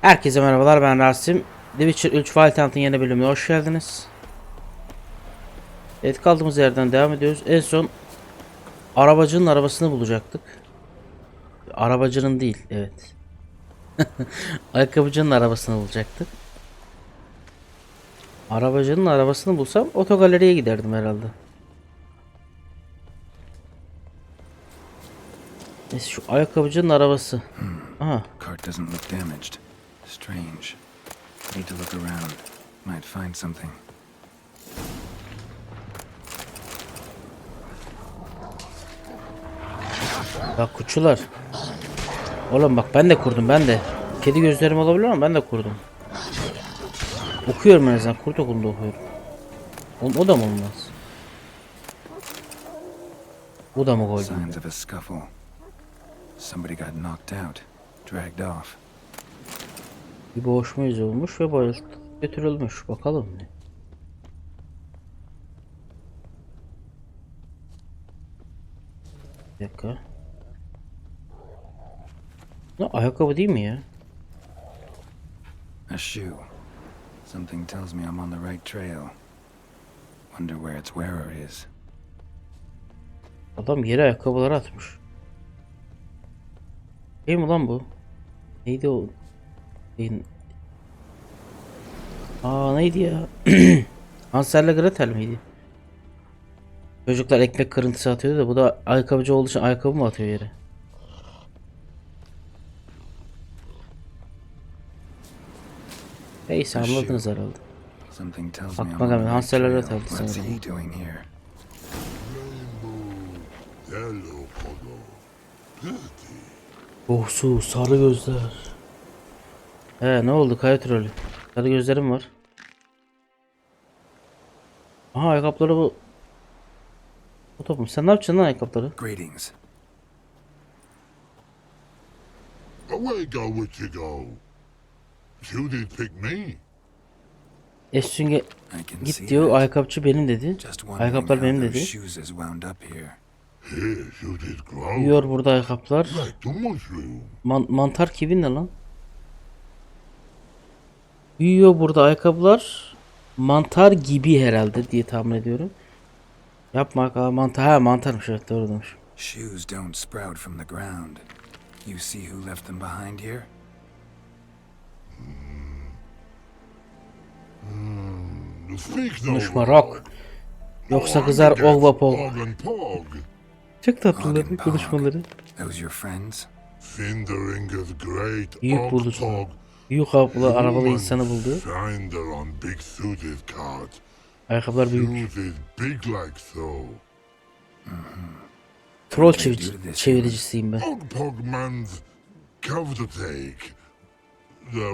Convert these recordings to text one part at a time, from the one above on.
Herkese merhabalar, ben Rasim. The Witcher 3 Valtant'ın yeni bölümüne hoş geldiniz. Evet, kaldığımız yerden devam ediyoruz. En son arabacının arabasını bulacaktık. Arabacının değil, evet. Ayakkabıcının arabasını bulacaktık. Arabacının arabasını bulsam otogaleriye giderdim herhalde. Neyse, şu ayakkabıcının arabası. Aha. Cart doesn't look damaged. Strange. Need to look around. Might find something. Bak kuçular. Oğlum bak, ben de kurdum, ben de. Kedi gözlerim olabilir ama ben de kurdum. Okuyorum en azından, kurt okulunda okuyorum. O da mı olmaz? Bu da mı koydum? Signs of a scuffle. Somebody got knocked out, dragged off. Bir boğuşma izi olmuş ve bayıltıp götürülmüş. Bakalım ne? Bir dakika. Ne, ayakkabı değil mi ya? A shoe. Something tells me I'm on the right trail. Wonder where its wearer is. Adam yere ayakkabıları atmış. Şey mi lan bu? Neydi o? Neydi ya? Hansel'le Gretel miydi? Çocuklar ekmek kırıntısı atıyordu da bu da ayakkabıcı olduğu için ayakkabı mı atıyor yere? Neyse, anladınız herhalde. Bak bakalım, Hansel'le Gretel sanırım. Oh, sarı gözler. Ne oldu kaya trolü? Sarı gözlerim var. Aha, ayakkabıları bu. O topum. Sen ne yapacaksın lan ayakkabıları? Greetings. Away go would you go? You did pick me. Esünge git diyor, ayakkabıcı benim dedi. Ayakkabılar benim dedi. Here you did grow. Yiyor burada ayakkabılar. Like the mushroom. Mantar gibi ne lan? Büyüyor burada ayakkabılar. Mantar gibi herhalde diye tahmin ediyorum. Yapma, mantar. Ha, mantarmış, evet, doğru demiş. Shoes don't sprout from the ground. You see who left them behind here? Speak no Konuşma rock. Yoksa kızar ogva pog. Çok tatlılar konuşmaları. Those your friends? Finderinger's great Büyük bulucu. Büyük kaplı arabalı insanı buldu. Finder on big suited cart. Ayakkabılar büyük. Suited big like so. Troll çeviricisiyim ben. Pogman's cover to take.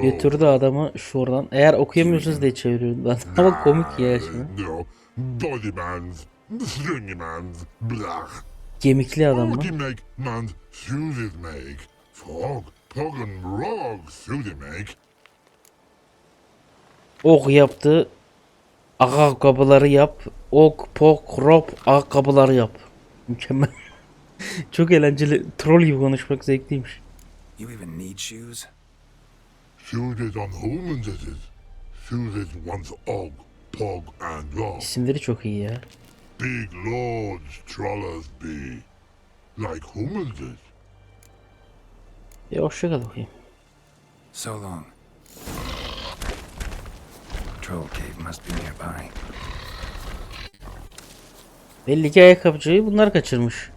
Götürdü adamı şuradan. Eğer okuyamıyorsunuz diye çeviriyorum. Ama komik ya şimdi. No, body man's, stringy man's, blah. Kemikli adam mı? Body make man's suited make. Fog, pog and rog suited make. Ok yaptı. Ayakkabıları yap. Ok, pok, rop, ayakkabıları yap. Mükemmel. Çok eğlenceli. Troll gibi konuşmak zevkliymiş. You even need shoes? Suited on humans it is. Suited once og, pog and rog. İsimleri çok iyi ya. Big lords trollers be. Like humans is. Hoşça kal bakayım. So long. Troll cave must be nearby. Belli ki ayakkabıcıyı bunlar kaçırmış.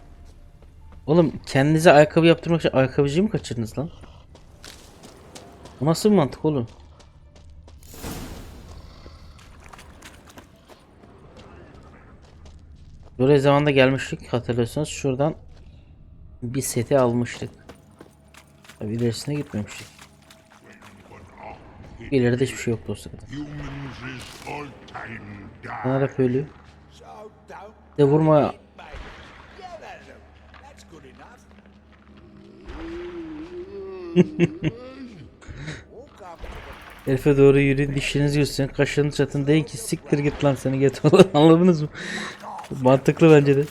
Oğlum, kendinize ayakkabı yaptırmak için ayakkabıcıyı mı kaçırdınız lan? Bu nasıl bir mantık oğlum? Buraya zamanda gelmiştik, hatırlıyorsanız şuradan bir seti almıştık. Tabii ilerisine gitmemiştik. İleride hiçbir şey yoktu o sırada. Bunlar hep ölü. De vurma. Herife doğru yürüyün, dişlerinizi gösterin, kaşlarını çatın, deyin ki siktir git lan seni, get olur. Anladınız mı? Mantıklı bence de.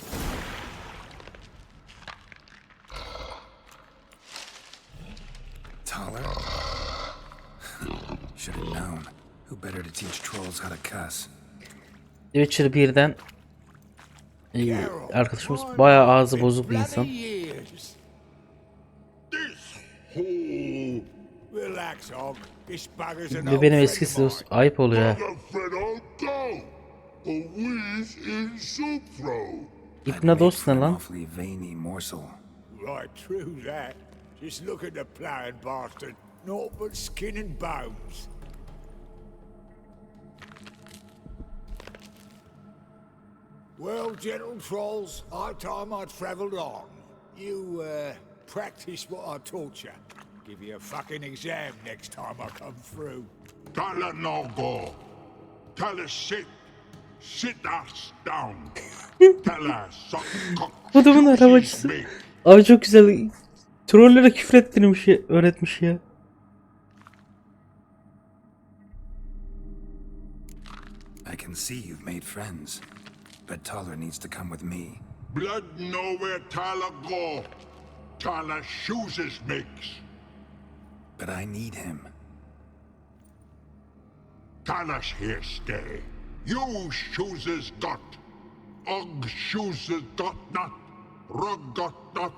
Should have known. Who better to teach trolls how to cuss? Witcher 1'den arkadaşımız bayağı ağzı bozuk bir insan. This whole Relax, Og. This bugger's an Ve old benim friend eski of mine. sos ayıp oluyor ha. bugger fed I'll go. A whiz in soup throw. İpne dost ne lan? Awfully veiny morsel. Right, true that. Just look at the plowing bastard. Naught but skin and bones. Well, gentle trolls, high time I travelled on. You, practice what I taught you. Give you a fucking exam next time I come through. Tell her no go. Tell her sit. Sit us down. Tell her suck cock. Adamın arabacısı. Abi çok güzel. Trollere küfrettirmiş ya, öğretmiş ya. I can see you've made friends, but Taller needs to come with me. Blood know where Tyler go. Tyler chooses makes. But I need him. Tyler's here stay. You chooses got. Og chooses got not. Rug got not.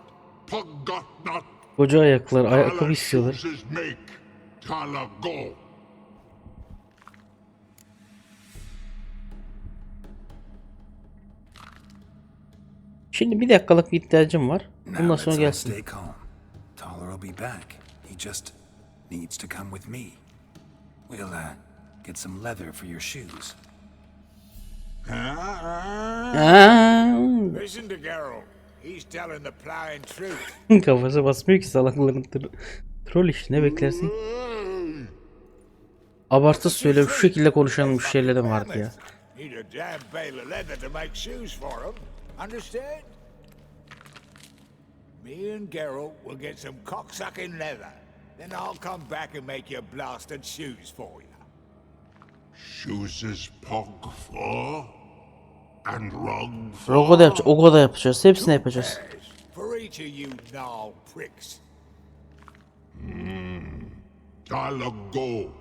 Pug got not. Koca ayaklar, ayakkabı Tyler istiyorlar. chooses make. Tyler go. Şimdi bir dakikalık bir ihtiyacım var. Now Bundan let's sonra all gelsin. stay calm. Taller will be back. He just needs to come with me. We'll get some leather for your shoes. Listen to Geralt. He's telling the plowing truth. Kafası basmıyor ki salakların troll işte, ne beklersin? Abartı söyle, şu şekilde konuşan bir şeyler de vardı ya. Need a damn bale of leather to make shoes for him. Understand? Me and Geralt will get some cocksucking leather. Then I'll come back and make your blasted shoes for you. Chooses pug for. And rug for. Rogo da yapacağız, Ogo da yapacağız. Hepsini yapacağız. For each of you gnarl pricks. Tyler go.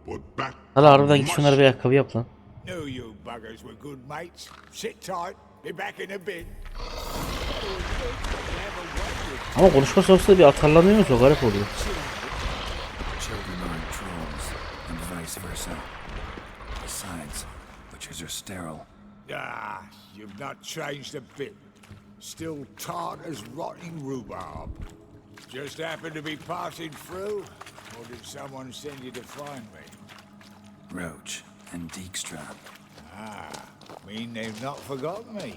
But back. Hala harbiden git şunlara bir ayakkabı yap lan. Knew you buggers were good mates. Sit tight. Be back in a bit. Ama konuşma sırasında bir atarlanıyoruz, o garip oluyor. Children aren't trolls, and vice versa. Besides, witches are sterile. Ah, you've not changed a bit. Still tart as rotting rhubarb. Just happened to be passing through, or did someone send you to find me? Roach and Dijkstra. Mean they've not forgotten me.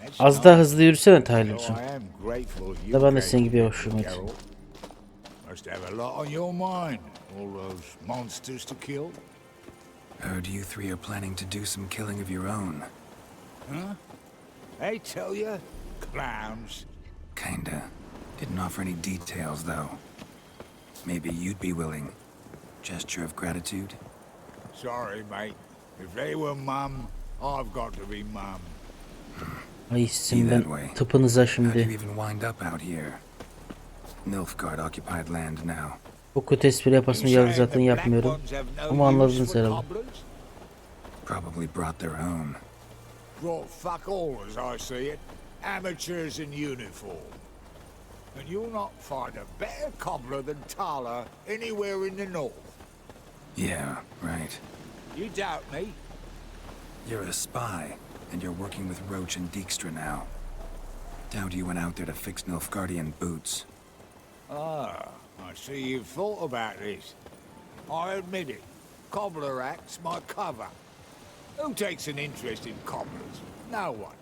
That's Az daha nice. hızlı yürüsene So Tyler'cığım. I am grateful you Da ben de came senin gibi to me, hoşuma gitti. Geralt. Must have a lot on your mind. All those monsters to kill. Heard you three are planning to do some killing of your own. They tell you, clowns. Kinda. Didn't offer any details, though. Maybe you'd be willing. Gesture of gratitude? Sorry, mate. If they were mum, I've got to be mum. Ay sizin ben tıpınıza How'd you şimdi. even wind up out here? Nilfgaard occupied land now. Bu kötü espri yapasını geldi zaten yapmıyorum. Ama anladınız herhalde. Probably brought their own. Brought fuck all as I see it. Amateurs in uniform. And you'll not find a better cobbler than Tala anywhere in the north. Yeah, right. You doubt me? You're a spy, and you're working with Roach and Dijkstra now. Doubt you went out there to fix Nilfgaardian boots. Ah, I see you've thought about this. I admit it. Cobbler acts my cover. Who takes an interest in cobblers? No one.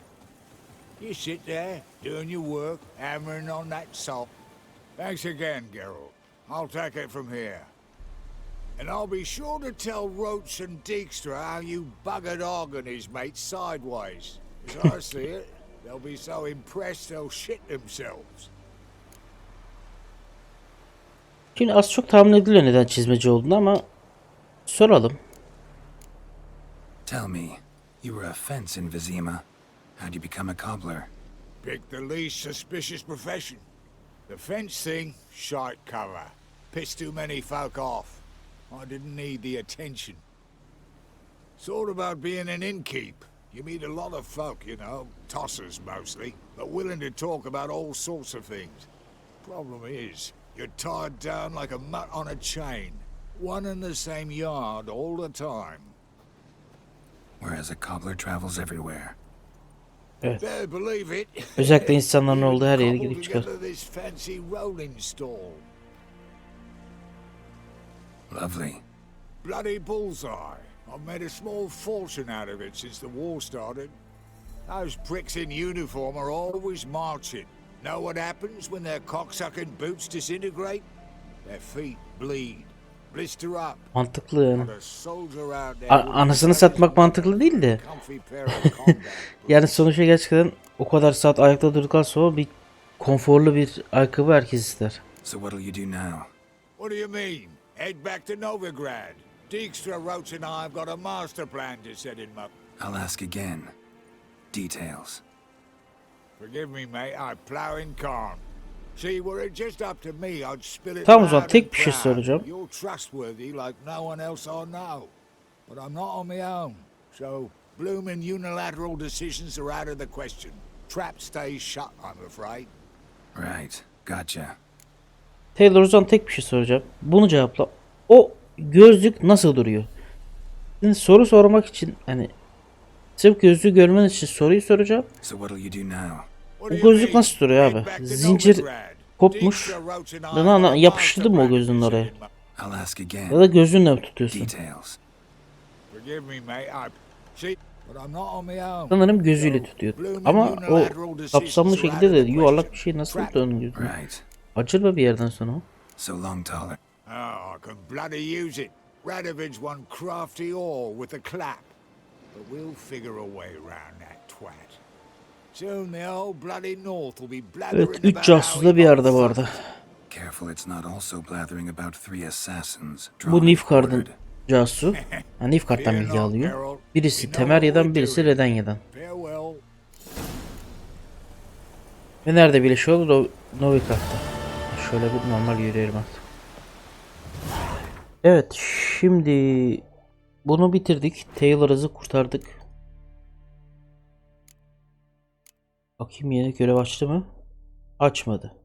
You sit there, doing your work, hammering on that salt. Thanks again, Geralt. I'll take it from here. And I'll be sure to tell Roach and Dijkstra how you buggered Og and his mates sideways. As I see it, they'll be so impressed they'll shit themselves. Şimdi az çok tahmin ediliyor neden çizmeci olduğunu ama soralım. Tell me, you were a fence in Vizima. How'd you become a cobbler? Pick the least suspicious profession. The fence thing, shite cover. Piss too many folk off. I didn't need the attention. Sort about being an innkeep. You meet a lot of folk, you know, tossers mostly, but willing to talk about all sorts of things. Problem is, you're tied down like a mutt on a chain. One and the same yard all the time. Whereas a cobbler travels everywhere. Evet. Better believe it. Özellikle insanların olduğu her yere Cobbled girip çıkar. together this fancy rolling stall. Lovely. Bloody bullseye. I've made a small fortune out of it since the war started. Those pricks in uniform are always marching. Know what happens when their cocksucking boots disintegrate? Their feet bleed, blister up. Mantıklı yani. Not a soldier out there Anasını satmak mantıklı değil de. comfy pair of combat Yani sonuçta gerçekten o kadar saat ayakta durduktan sonra bir konforlu bir ayakkabı herkes ister. So what'll you do now? What do you mean? Head back to Novigrad. Dijkstra Roach and I've got a master plan to set him up. I'll ask again. Details. Forgive me, mate, I plow in calm. See, were it just up to me, I'd spill it Tamam o zaman loud tek and bir şey proud. soracağım. You're trustworthy like no one else I know. But I'm not on my own. So, bloomin' unilateral decisions are out of the question. Trap stays shut, I'm afraid. Right. Gotcha. Taylor o zaman tek bir şey soracağım. Bunu cevapla. O gözlük nasıl duruyor? Şimdi soru sormak için hani sırf gözlüğü görmen için soruyu soracağım. So what'll you do now? What Bu do you gözlük mean? nasıl duruyor abi? Head back to Zincir Novigrad. kopmuş. Dijkstra Roach and I've Lan got a yapıştırdın mı o master gözünün plan to oraya? set him up. I'll ask again. Ya da gözlüğünle mi tutuyorsun? Details. Forgive me, mate. I see, but I'm not on my own. Sanırım gözüyle tutuyor. Ama o kapsamlı şekilde de yuvarlak bir şey nasıl tutuyorsun gözünü? Right. Acır mı bir yerden sonra o? So long, Taller. Oh, I can bloody use it. Radovid's one crafty all with a clap. But we'll figure a way around that twat. Soon the old bloody North will be blathering Evet, 3 about casus how da bir he arada bu got arada. Careful it's not also blathering about 3 assassins. Bu drawn and Nilfgaard'ın quartered. casusu. Yani Nilfgaard'dan bilgi alıyor. Birisi Temeria'dan, birisi Redanya'dan. Farewell. Ve nerede birleşiyor olur? Novigradz'da. Şöyle bir normal yürüyelim artık. Evet, şimdi bunu bitirdik. Taylor'ı kurtardık. Bakayım yeni görev açtı mı? Açmadı.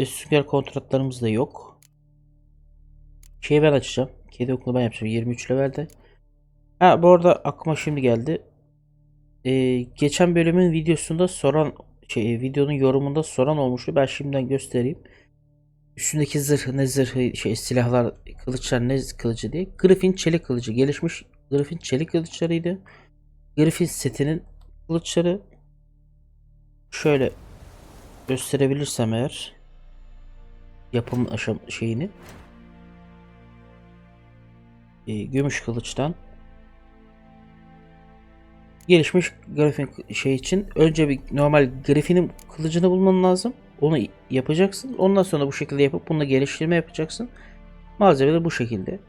Sünger kontratlarımız da yok. Şeyi ben açacağım. Kedi okulu ben yapacağım. 23 levelde. Ha bu arada aklıma şimdi geldi. Geçen bölümün videosunda soran videonun yorumunda soran olmuştu. Ben şimdiden göstereyim. Üstündeki zırh ne zırhı silahlar kılıçlar ne kılıcı diye. Griffin çelik kılıcı gelişmiş. Griffin çelik kılıçlarıydı. Griffin setinin kılıçları şöyle gösterebilirsem eğer yapım şeyini gümüş kılıçtan gelişmiş Griffin şey için önce bir normal Griffin'in kılıcını bulman lazım. Onu yapacaksın. Ondan sonra bu şekilde yapıp bununla geliştirme yapacaksın. Malzemeler bu şekilde.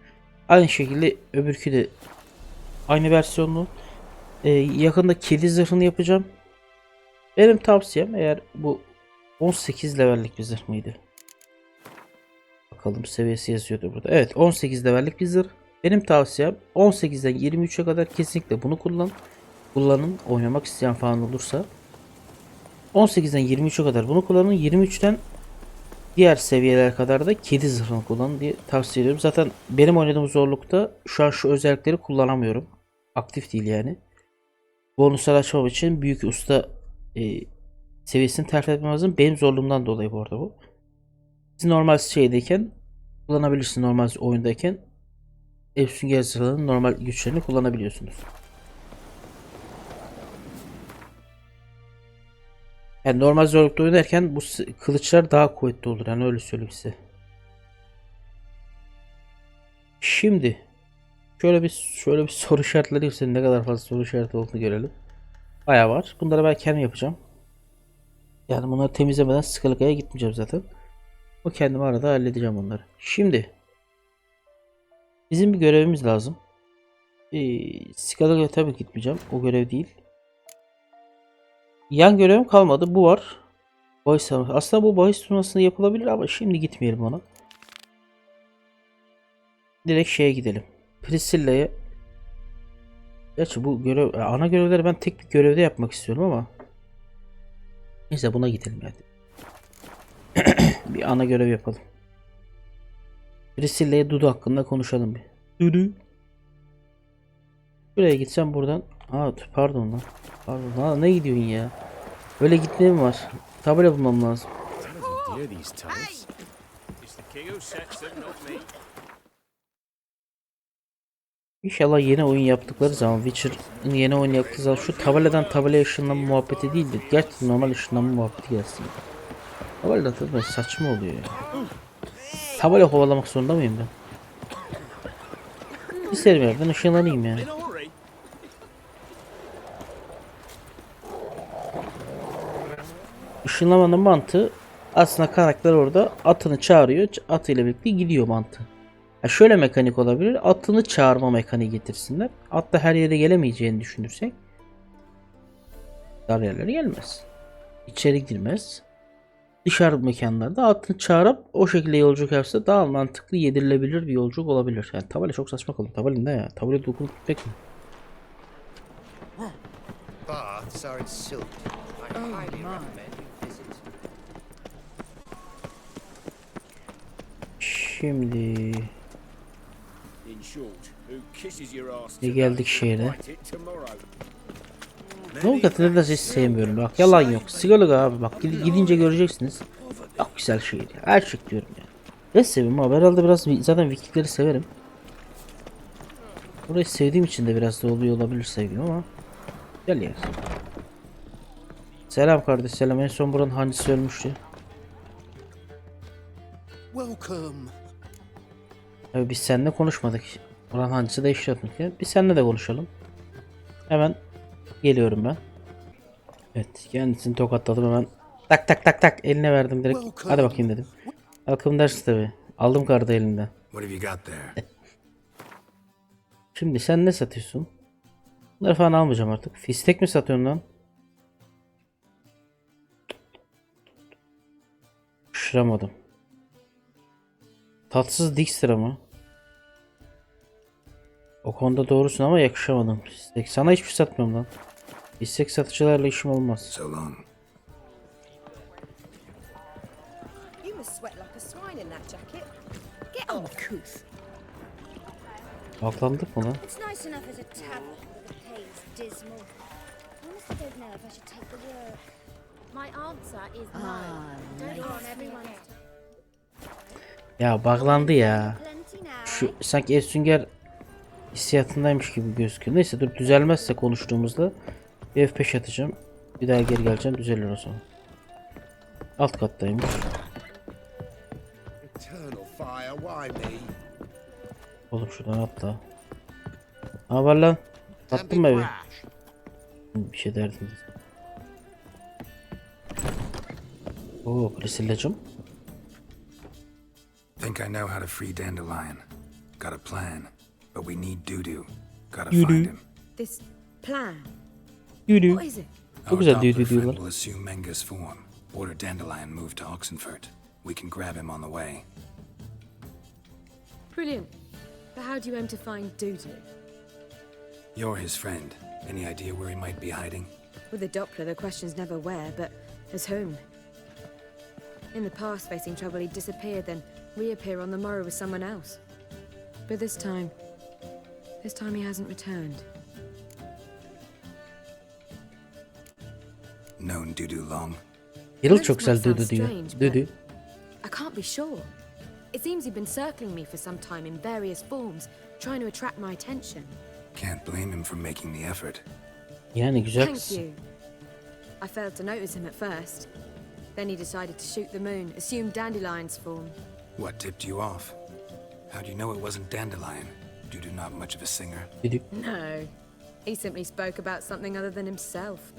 Aynı şekilde öbürkü de aynı versiyonlu. Yakında kedi zırhını yapacağım. Benim tavsiyem eğer bu 18 levellik bir zırh mıydı? Bakalım seviyesi yazıyordu burada. Evet 18 levellik bir zırh. Benim tavsiyem 18'den 23'e kadar kesinlikle bunu kullanın. Oynamak isteyen falan olursa. 18'den 23'e kadar bunu kullanın. 23'ten diğer seviyelere kadar da kedi zırhını kullanın diye tavsiye ediyorum. Zaten benim oynadığım zorlukta şu an şu özellikleri kullanamıyorum. Aktif değil yani. Bonuslar açmam için büyük usta seviyesini tercih etmem lazım. Benim zorluğumdan dolayı bu arada bu. Siz normal şeydeyken kullanabilirsiniz. Normal oyundayken sünger zırhının normal güçlerini kullanabiliyorsunuz. Yani normal zorlukta oynarken bu kılıçlar daha kuvvetli olur. Yani öyle söyleyeyim size. Şimdi şöyle bir soru işaretleri yapayım. Ne kadar fazla soru işareti olduğunu görelim. Bayağı var. Bunları ben kendim yapacağım. Yani bunları temizlemeden Skalika'ya gitmeyeceğim zaten. O kendimi arada halledeceğim onları. Şimdi bizim bir görevimiz lazım. Skalika'ya tabii gitmeyeceğim. O görev değil. Yan görevim kalmadı. Bu var. Bahis aslında bu bahis turnuvasında yapılabilir ama şimdi gitmeyelim ona. direkt şeye gidelim. Priscilla'ya. Gerçi bu görev, ana görevleri ben tek bir görevde yapmak istiyorum ama. Neyse buna gidelim yani. Bir ana görev yapalım. Priscilla'ya Dudu hakkında konuşalım bir. Dudu. Buraya gitsem buradan. Pardon lan. Pardon lan, ne gidiyorsun ya? Öyle gitmeye mi var? Tabela bulmam lazım. İnşallah yeni oyun yaptıkları zaman, Witcher'ın yeni oyun yaptığı zaman şu tabeladan tabelaya ışınlanma muhabbeti değil de gerçekten normal ışınlanma muhabbeti gelsin. Tabela tabii saçma oluyor ya. Tabela kovalamak zorunda mıyım ben? İsterim yerden ışınlanayım yani. Işınlamanın mantığı aslında karakter orada atını çağırıyor, atıyla birlikte gidiyor mantığı. Şöyle mekanik olabilir, atını çağırma mekaniği getirsinler. At da her yere gelemeyeceğini düşünürsek dar yerlere gelmez. İçeri girmez. Dışarı mekanlarda atını çağırıp o şekilde yolculuk yapsa daha mantıklı, yedirilebilir bir yolculuk olabilir. Yani tabela çok saçma kalıyor. Tabela ne ya? Tabela dokunup gitmek mi? Baths are in silk. I highly recommend you visit. Şimdi geldik şehre. Ne avukatını da hiç sevmiyorum. Bak yalan yok. Sigorluk abi bak gidince göreceksiniz. Çok güzel şehir ya. Her şey diyorum ya. Ne seviyorum abi, herhalde biraz zaten Vikingleri severim. Burayı sevdiğim için de biraz da oluyor olabilir sevgim ama. Gel yer. Selam kardeş selam. En son buranın hancısı ölmüştü. Welcome. Abi biz seninle konuşmadık. Buranın hancısı da iş yapmışken biz seninle de konuşalım. Hemen geliyorum ben. Evet kendisini tokatladım hemen. Tak tak tak tak eline verdim direkt. Hadi bakayım dedim. Welcome dersin tabi. Aldım kartı elinden. What have you got there? Şimdi sen ne satıyorsun? Bunları falan almayacağım artık. Fistek mi satıyorsun lan? Şıramadım. Tatsız Dijkstra mı? O konuda doğrusun ama yakışamadım. Fistek. Sana hiçbir şey satmıyorum lan. Fistek satıcılarla işim olmaz. So long. You must sweat like a swine in that jacket. Get uncouth. Baklandık mı lan? It's nice enough as a tavern, but the pay's dismal. Honestly, don't know if I should take the work. My answer is no. Don't go on everyone's. Ya baklandı ya. Plenty now. Şu sanki Efsünger hissiyatındaymış gibi gözüküyor. Neyse dur, düzelmezse konuştuğumuzda bir F5 atacağım. Bir daha geri geleceğim, düzelir o zaman. Alt kattaymış. Eternal fire, why me? Oğlum şuradan atla. Ne haber lan? Attın mı evi? Bir şey derdim. Oo Priscilla'cığım. Think I know how to free Dandelion. Got a plan, but we need Dudu. Gotta Dudu. find him. This plan. Yürü. What is it? Çok güzel Doppler düdü friend diyorlar. will assume Menga's form. Order Dandelion move to Oxenfurt. We can grab him on the way. Brilliant. But how do you aim to find Dudu? You're his friend. Any idea where he might be hiding? With the Doppler, the question's never where, but as whom? In the past, facing trouble, he'd disappear, then reappear on the morrow with someone else. But this time he hasn't returned. Known Dudu long? Yırıl çok güzel düdü diyor. Düdü. I can't be sure. It seems he'd been circling me for some time in various forms, trying to attract my attention. Can't blame him for making the effort. Yani güzel Thank kız. you. I failed to notice him at first. Then he decided to shoot the moon, assume Dandelion's form. What tipped you off? How do you know it wasn't Dandelion? Dudu not much of a singer. Düdü. No, he simply spoke about something other than himself.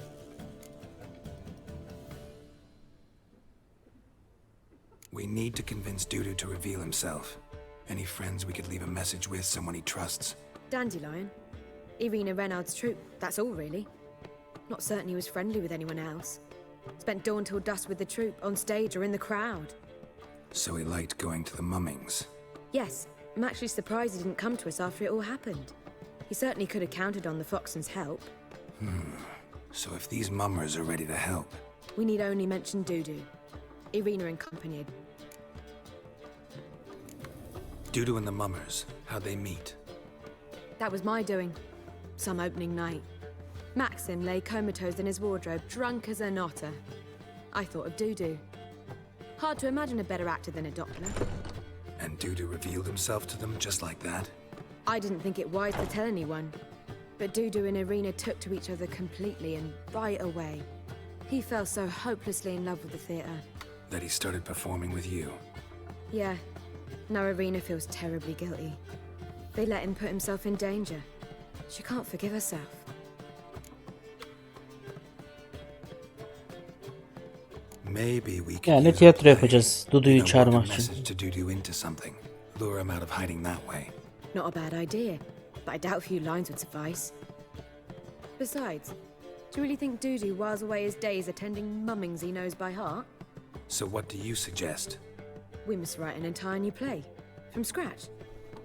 We need to convince Dudu to reveal himself. Any friends we could leave a message with, someone he trusts. Dandelion? Irina Renard's troop, that's all really. Not certain he was friendly with anyone else. Spent dawn till dusk with the troop, on stage or in the crowd. So he liked going to the mummings. Yes, I'm actually surprised he didn't come to us after it all happened. He certainly could have counted on the Foxen's help. So if these mummers are ready to help, We need only mention Dudu. Irina and company. Dudu and the mummers, how'd they meet? That was my doing. Some opening night. Maxim lay comatose in his wardrobe, drunk as an otter. I thought of Dudu. Hard to imagine a better actor than a Doppler. And Dudu revealed himself to them just like that? I didn't think it wise to tell anyone. But Dudu and Irina took to each other completely and right away. He fell so hopelessly in love with the theatre. That he started performing with you? Yeah. Now Irina feels terribly guilty. They let him put himself in danger. She can't forgive herself. Maybe we could Yani use a tiyatro play. yapacağız Dudu'yu Work a çağırmak için. message to Dudu into something. Lure him out of hiding that way. Not a bad idea, but I doubt a few lines would suffice. Besides, do you really think Dudu whiles away his days attending mummings he knows by heart? So what do you suggest? We must write an entire new play. From scratch.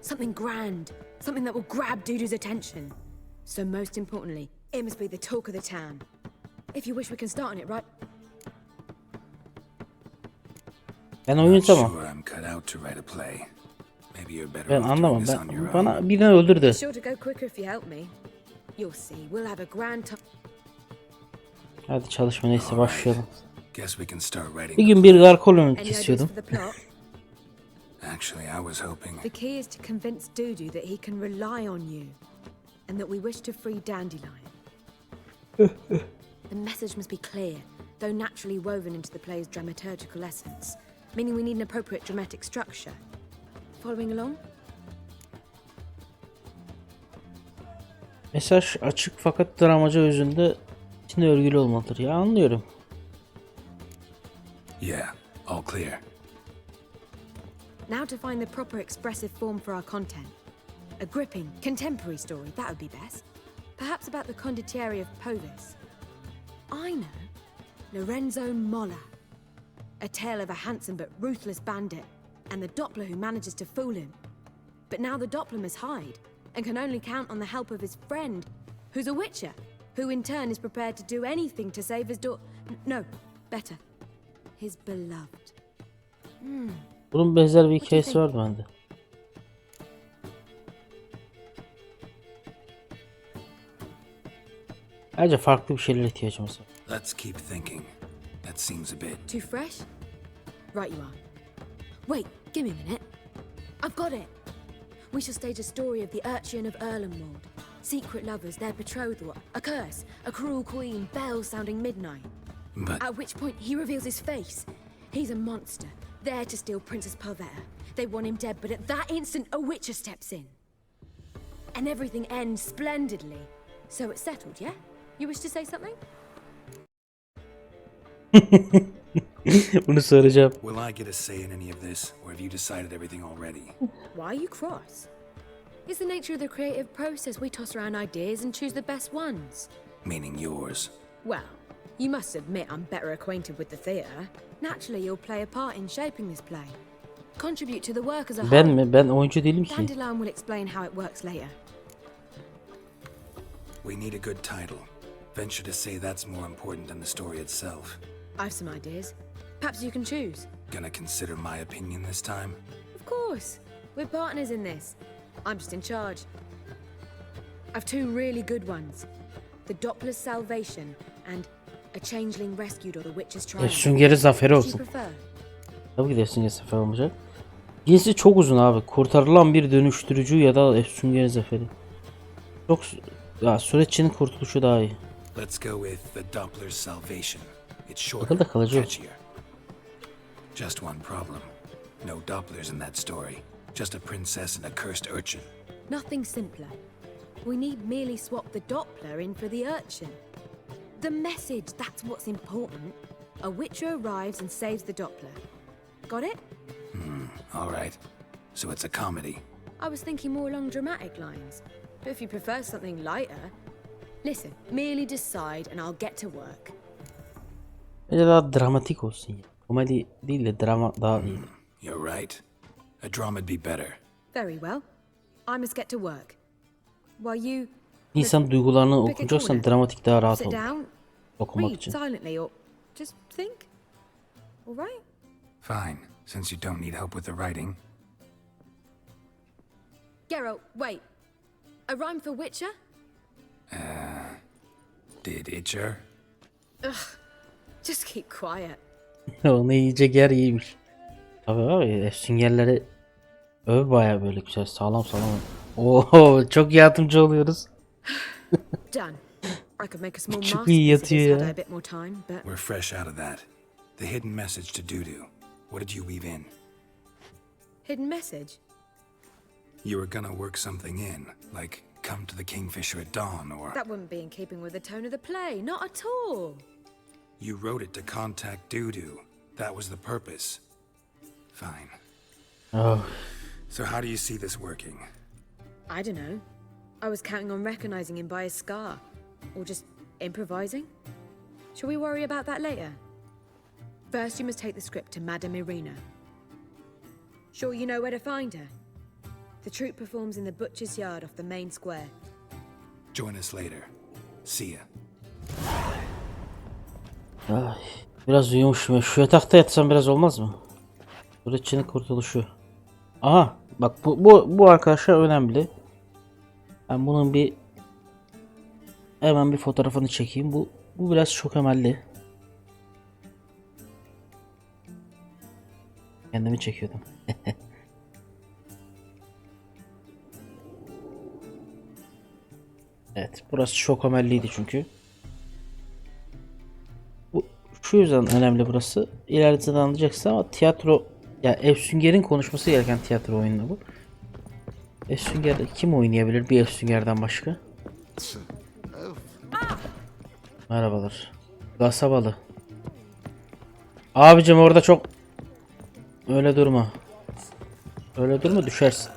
Something grand. Something that will grab Dudu's attention. So most importantly, it must be the talk of the town. If you wish, we can start on it, right? Ben Not oyuncuamam. sure I'm cut out to write a play. Maybe you're better Ben off doing anlamam. this on your Ben, own. bana birini öldür de. Be sure to go quicker if you help me. You'll see, we'll have a grand time. Hadi çalışma neyse Alright. başlayalım. Guess we can start writing. Bir the gün play. bir garkolonu Any ideas kesiyordum. for the plot? Actually, I was hoping. The key is to convince Dudu that he can rely on you, and that we wish to free Dandelion. The message must be clear, though naturally woven into the play's dramaturgical essence, meaning we need an appropriate dramatic structure. Following along? Mesaj açık fakat dramaca özünde içinde örgülü olmalıdır. Ya anlıyorum. Yeah, all clear. Now to find the proper expressive form for our content. A gripping, contemporary story, that would be best. Perhaps about the condottieri of Povis. I know. Lorenzo Molla. A tale of a handsome but ruthless bandit, and the Doppler who manages to fool him. But now the Doppler must hide, and can only count on the help of his friend, who's a witcher, who in turn is prepared to do anything to save his No, better. His beloved. Bunun benzer bir hikayesi vardı bende. Ayrıca farklı bir şeyler ihtiyacımız var. Let's keep thinking. That seems a bit. Too fresh? Right you are. Wait, give me a minute. I've got it. We shall stage a story of the urchin of Erlenwald. Secret lovers, their betrothal, a curse, a cruel queen, bells sounding midnight. But At which point he reveals his face. He's a monster, there to steal Princess Pavetta. They want him dead, but at that instant a witcher steps in. And everything ends splendidly. So it's settled, yeah? You wish to say something? Bunu soracağım. will I get a say in any of this, or have you decided everything already? Why are you cross? It's the nature of the creative process. We toss around ideas and choose the best ones. Meaning yours. Well, you must admit I'm better acquainted with the theatre. Naturally, you'll play a part in shaping this play. Contribute to the work as a Ben whole. mi? Ben oyuncu değilim ki. Dandelion will explain how it works later. We need a good title. Venture to say that's more important than the story itself. I've some ideas. Perhaps you can choose. Gonna consider my opinion this time? Of course. We're partners in this. I'm just in charge. I've two really good ones. The Doppler's Salvation and A Changeling Rescued or The Witch's Triumph. Süngeri zaferi Which do you olsun. prefer? Tabii ki de sünger zaferi olacak. Dizisi çok uzun abi. Kurtarılan bir dönüştürücü ya da sünger zaferi. Çok ya süreççinin kurtuluşu daha iyi. Let's go with The Doppler's Salvation. It's shorter, Akılda kalıcı olsun. catchier. Just one problem. No Dopplers in that story. Just a princess and a cursed urchin. Nothing simpler. We need merely swap the Doppler in for the urchin. The message, that's what's important. A witcher arrives and saves the Doppler. Got it? All right. So it's a comedy. I was thinking more along dramatic lines. But if you prefer something lighter... Listen, merely decide and I'll get to work. Bence daha dramatik olsun ya. Komedi değil de drama daha iyi. You're right. A drama'd be better. Very well. I must get to work. While you İnsan duygularını okunacaksan dramatik daha rahat sit olur down, okumak read için. silently, or just think. All right? Fine, since you don't need help with the writing. Geralt, wait. A rhyme for Witcher? Did Itcher? Just keep quiet. Onu yiyecek yer iyiymiş. Tabii abi süngerleri bayağı böyle güzel sağlam. Oo çok yardımcı oluyoruz. Done. I could make a small Çok iyi masterpiece if yatıyor this had ya. a bit more time, but We're fresh out of that. The hidden message to Dudu. What did you weave in? hidden message. You were gonna work something in, like come to the Kingfisher at dawn, or That wouldn't be in keeping with the tone of the play, not at all. you wrote it to contact Dudu. That was the purpose. Fine. Oh. So how do you see this working? I don't know. I was counting on recognizing him by his scar. Or just improvising. Shall we worry about that later? First, you must take the script to Madame Irina. Sure you know where to find her? The troupe performs in the butcher's yard off the main square. Join us later. See ya. Ay, biraz uyumuşum. Şu yatakta yatsam biraz olmaz mı? Süreççinin kurtuluşu. Aha bak bu arkadaşlar önemli. Ben bunun hemen bir fotoğrafını çekeyim. Bu biraz çok emelli. Kendimi çekiyordum. Evet, burası çok emelliydi çünkü. Şu yüzden önemli burası. İleride de anlayacaksın ama tiyatro, ya Efsünger'in konuşması gereken tiyatro oyunu bu. Efsünger'de kim oynayabilir bir Efsünger'den başka? Merhabalar. Kasabalı. Abicim orada çok öyle durma. Öyle durma düşersin.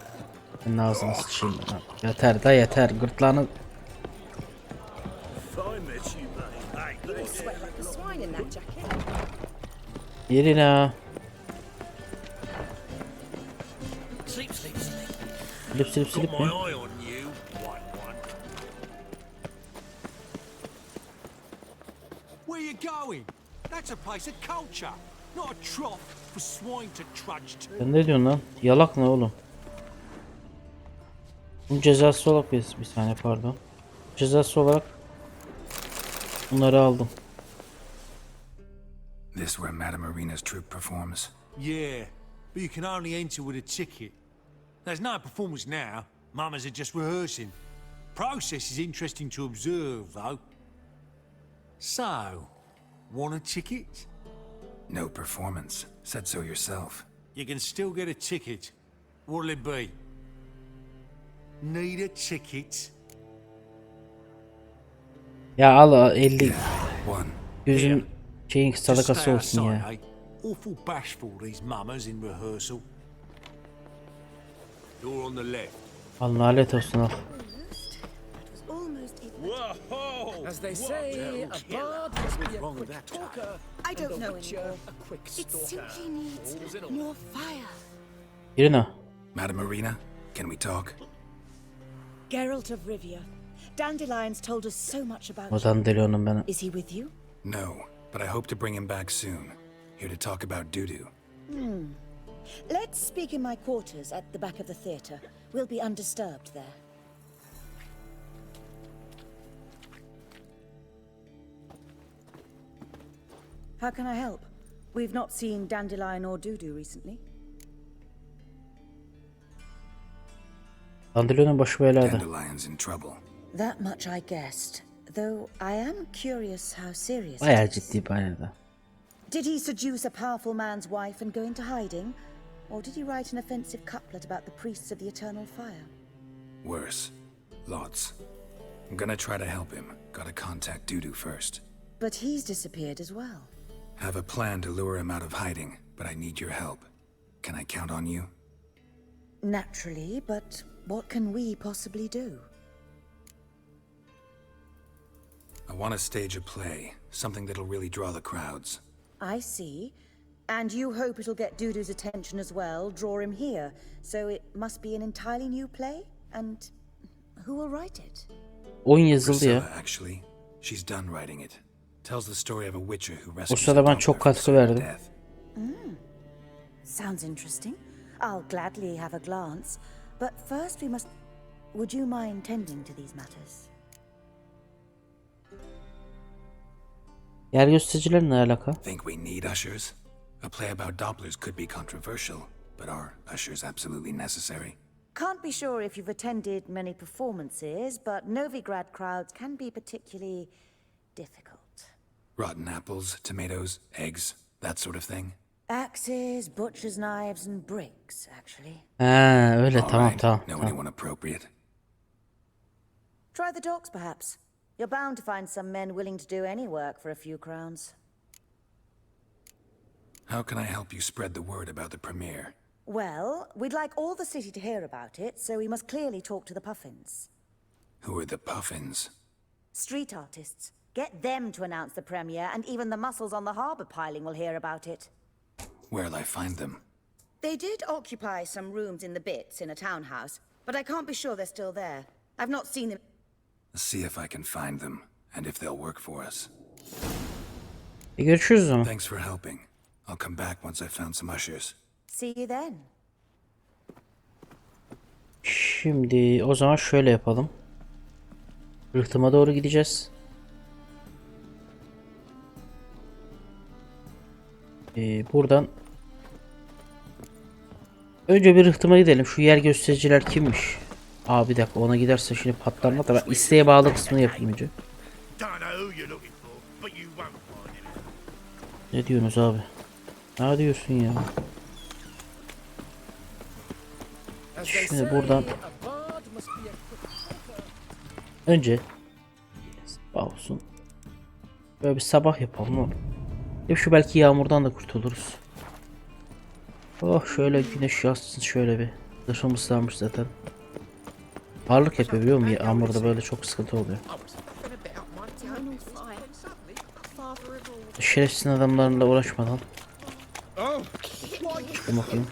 Senin ağzını sıçayım. Yeter da yeter. Gırtlağını yerine. Silip mi? Where you going? That's a place of culture, not a trough for swine to trudge to. Sen ne diyorsun lan? Yalak ne oğlum? Bunun cezası olarak bir saniye pardon. Cezası olarak bunları aldım. This where Madame Irina's troupe performs? Yeah, but you can only enter with a ticket. There's no performance now. Mamas are just rehearsing. Process is interesting to observe, though. So, want a ticket? No performance. Said so yourself. You can still get a ticket. What'll it be? Need a ticket? Ya al 50 One. gözün şeyin Just sadakası stay olsun outside, ya. eh? Awful bashful, these mamas in rehearsal. Door on the left. Al lanet olsun al. As they say, a bard must be a quick talker. I don't know Witcher, anymore. a quick It stalker. simply needs more fire. Yerine. Madame Irina, can we talk? Geralt of Rivia. Dandelions told us so much about you. Odan deliyonum ben. Is he with you? No, but I hope to bring him back soon. Here to talk about Dudu. Let's speak in my quarters at the back of the theatre. We'll be undisturbed there. How can I help? We've not seen Dandelion or Dudu recently. Dandelionun başı belada. Dandelion's in trouble. That much I guessed, though I am curious how serious Bayağı it is. ciddi bayağı. Did he seduce a powerful man's wife and go into hiding? Or did he write an offensive couplet about the priests of the eternal fire? Worse. Lots. I'm gonna try to help him. Gotta contact Dudu first. But he's disappeared as well. Have a plan to lure him out of hiding, but I need your help. Can I count on you? Naturally, but what can we possibly do? I want to stage a play, something that'll really draw the crowds. I see. And you hope it'll get Dudu's attention as well, draw him here. So it must be an entirely new play? And who will write it? Oyun yazıldı Priscilla, ya. actually. She's done writing it. Tells the story of a witcher who O rescues a sırada ben doctor çok from katkı certain verdim. death. Sounds interesting. I'll gladly have a glance. But first we must... Would you mind tending to these matters? Yer göstericiler ne alaka? Think we need ushers? A play about Dopplers could be controversial, but are ushers absolutely necessary? Can't be sure if you've attended many performances, but Novigrad crowds can be particularly difficult. Rotten apples, tomatoes, eggs, that sort of thing? Axes, butcher's knives, and bricks, actually. Ha öyle, All tamam right, tamam. know tamam. anyone appropriate? Try the docks, perhaps. You're bound to find some men willing to do any work for a few crowns. How can I help you spread the word about the premiere? Well, we'd like all the city to hear about it, so we must clearly talk to the Puffins. Who are the Puffins? Street artists. Get them to announce the premiere, and even the mussels on the harbour piling will hear about it. Where'll I find them? They did occupy some rooms in the Bits in a townhouse, but I can't be sure they're still there. I've not seen them. See if I can find them, and if they'll work for us. Görüşürüz o zaman. Thanks for helping. I'll come back once I've found some ushers. See you then. Şimdi o zaman şöyle yapalım. Rıhtıma doğru gideceğiz. Buradan önce bir rıhtıma gidelim. Şu yer göstericiler kimmiş? Aa bir dakika, ona giderse şimdi patlarlar da ben isteğe bağlı kısmını yapayım önce. Ne diyorsunuz abi? Ne diyorsun ya? Şimdi buradan önce olsun. Böyle bir sabah yapalım oğlum. Şu belki yağmurdan da kurtuluruz. Oh şöyle güneş yansın şöyle bir. Dışım ıslanmış zaten. Ağırlık yapıyor biliyor musun? Yağmurda böyle çok sıkıntı oluyor. Şerefsiz adamlarla uğraşmadan. Çıkın bakayım.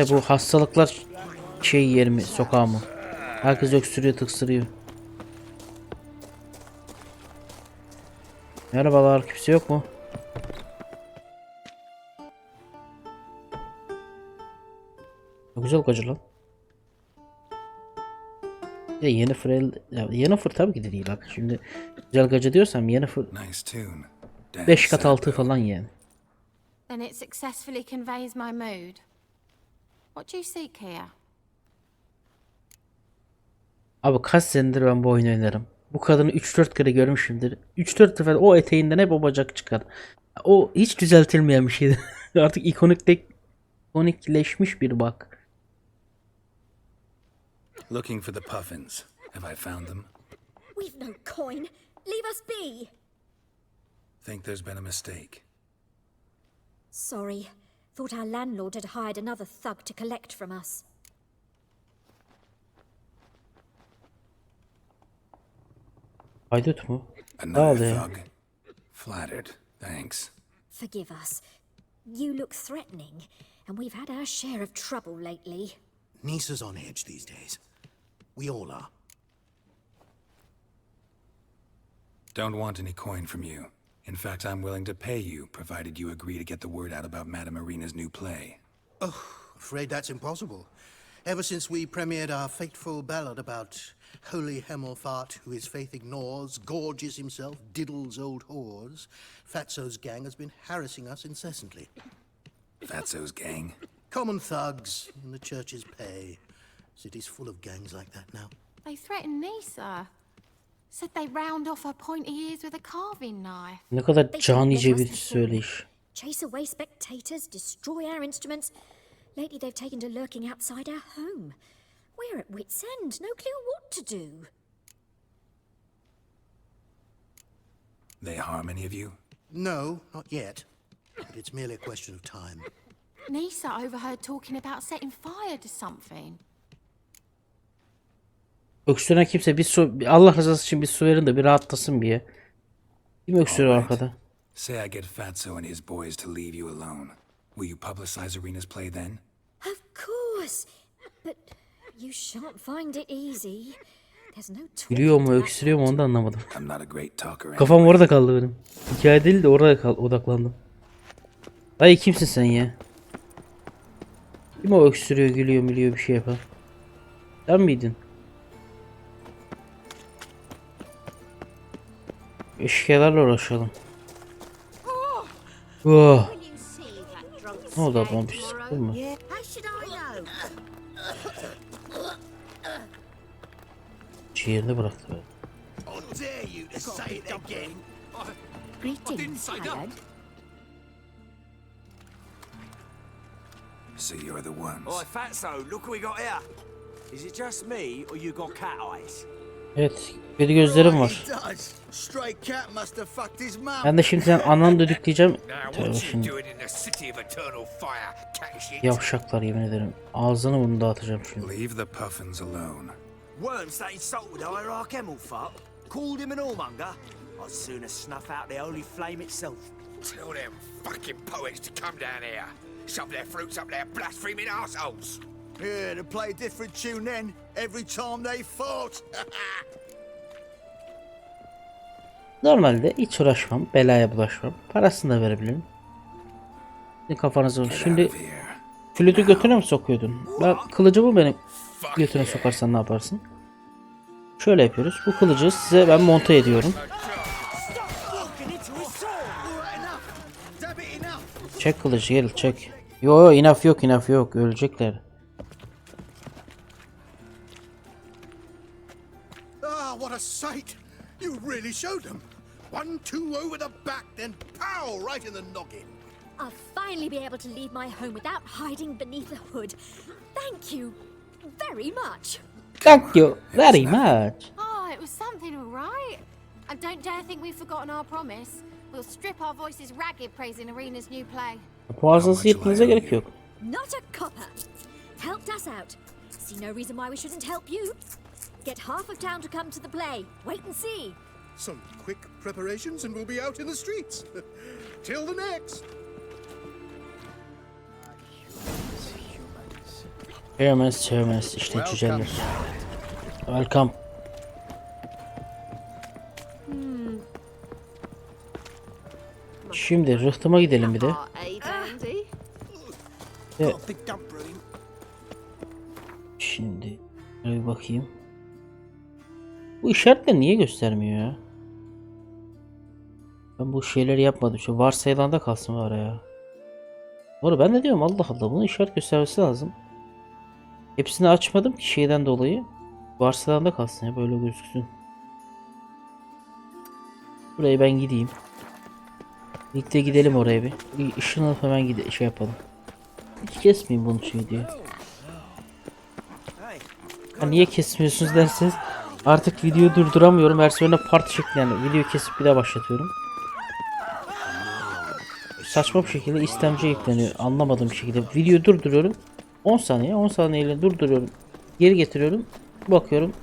Bu hastalıklar şey yer mi, sokağı mı? Herkes öksürüyor, tıksırıyor. Merhabalar, kimse yok mu? Çok güzel koca lan. Yennefer tabii ki de değil bak. Şimdi güzel gacı diyorsam Yennefer Nice tune. 5 kat altı falan yani. Then it successfully conveys my mood. What do you seek here? Abi kaç senedir ben bu oyunu oynarım. Bu kadını 3-4 kere görmüşümdür. 3-4 sefer o eteğinden hep o bacak çıkar. O hiç düzeltilmeyen bir şeydi. Artık ikonikleşmiş bir bak. Looking for the Puffins. Have I found them? We've no coin. Leave us be. Think there's been a mistake. Sorry. Thought our landlord had hired another thug to collect from us. Haydut mu? Another thug. Flattered. Thanks. Forgive us. You look threatening, and we've had our share of trouble lately. Nisa's on edge these days. We all are. Don't want any coin from you. In fact, I'm willing to pay you, provided you agree to get the word out about Madame Arena's new play. Oh, afraid that's impossible. Ever since we premiered our fateful ballad about holy Hemelfart, who his faith ignores, gorges himself, diddles old whores, Fatso's gang has been harassing us incessantly. Fatso's gang? Common thugs in the church's pay. City's full of gangs like that now. They threatened Nisa. Said they round off her pointy ears with a carving knife. Ne kadar canice bir söyleyiş. Chase away spectators, destroy our instruments. Lately they've taken to lurking outside our home. We're at wit's end, no clue what to do. They harm any of you? No, not yet. But it's merely a question of time. Nisa overheard talking about setting fire to something. Öksüren kimse bir su, Allah rızası için bir su verin de bir rahatlasın bir ya. Kim öksürüyor arkada? Say I get Fatso and his boys to leave you alone. Will you publicize Arena's play then? Of course. But you shan't find it easy. There's no Gülüyor mu öksürüyor mu onu da anlamadım. I'm not a great talker Kafam anyway. orada kaldı benim. Hikaye değil de orada odaklandım. Dayı kimsin sen ya? Kim o öksürüyor, gülüyor, mülüyor bir şey yapan? Sen miydin? Eşkıyalarla uğraşalım. Oh. Ne oldu ablam, bir şey sıktın mı? Ciğerini bıraktı be. Greetings, lad. So you're the ones. Oi, Fatso, look what we got here. Is it just me, or you got cat eyes? Evet, bir gözlerim var. Ben de şimdi sen ananı düdükleyeceğim. Tövbe şimdi. Yavşaklar yemin ederim. Ağzını bunu dağıtacağım şimdi. Leave the puffins alone. Worms that insulted our hierarch Hemmelfart, called him an whoremonger. I'd sooner snuff out the holy flame itself. Tell them fucking poets to come down here. Shove their fruits up their blaspheming assholes. Yeah, to play a different tune then, every time they fought. Normalde hiç uğraşmam, belaya bulaşmam. Parasını da verebilirim. Kafanızı vurun. Şimdi flütü götüne mi sokuyordun? Ben kılıcımı benim götüne sokarsan ne yaparsın? Şöyle yapıyoruz. Bu kılıcı size ben monte ediyorum. Çek kılıcı, gel çek. Yo enough yok, ölecekler. Ah, what a sight! You really showed them. 1-2 over the back, then pow right in the noggin. I'll finally be able to leave my home without hiding beneath a hood. Thank you very much. Thank you very much. Oh, it was something, all right. I don't dare think we've forgotten our promise. We'll strip our voices ragged praising Arena's new play. Puansınızı yetmenize gerek yok. Not a copper. Helped us out. See no reason why we shouldn't help you. Get half of town to come to the play. Wait and see. Some quick preparations and we'll be out in the streets. Till the next. Humans işte cüceler. Welcome. Şimdi rıhtıma gidelim bir de. Ve şimdi bir bakayım. Bu işaretler niye göstermiyor ya? Ben bu şeyleri yapmadım. Şu varsayılanda kalsın var ya. Doğru, ben de diyorum Allah Allah, bunu işaret göstermesi lazım. Hepsini açmadım ki şeyden dolayı. Varsayılanda kalsın ya, böyle gözüksün. Buraya ben gideyim. Birlikte gidelim oraya bir. Bir ışın alıp hemen şey yapalım. Hiç kesmeyeyim bunu şey diye. Ha, niye kesmiyorsunuz derseniz artık videoyu durduramıyorum. Her seferinde part şeklinde yani videoyu kesip bir daha başlatıyorum. Saçma bir şekilde istemci yükleniyor. Anlamadığım bir şekilde videoyu durduruyorum. 10 saniyeyle durduruyorum. Geri getiriyorum. Bakıyorum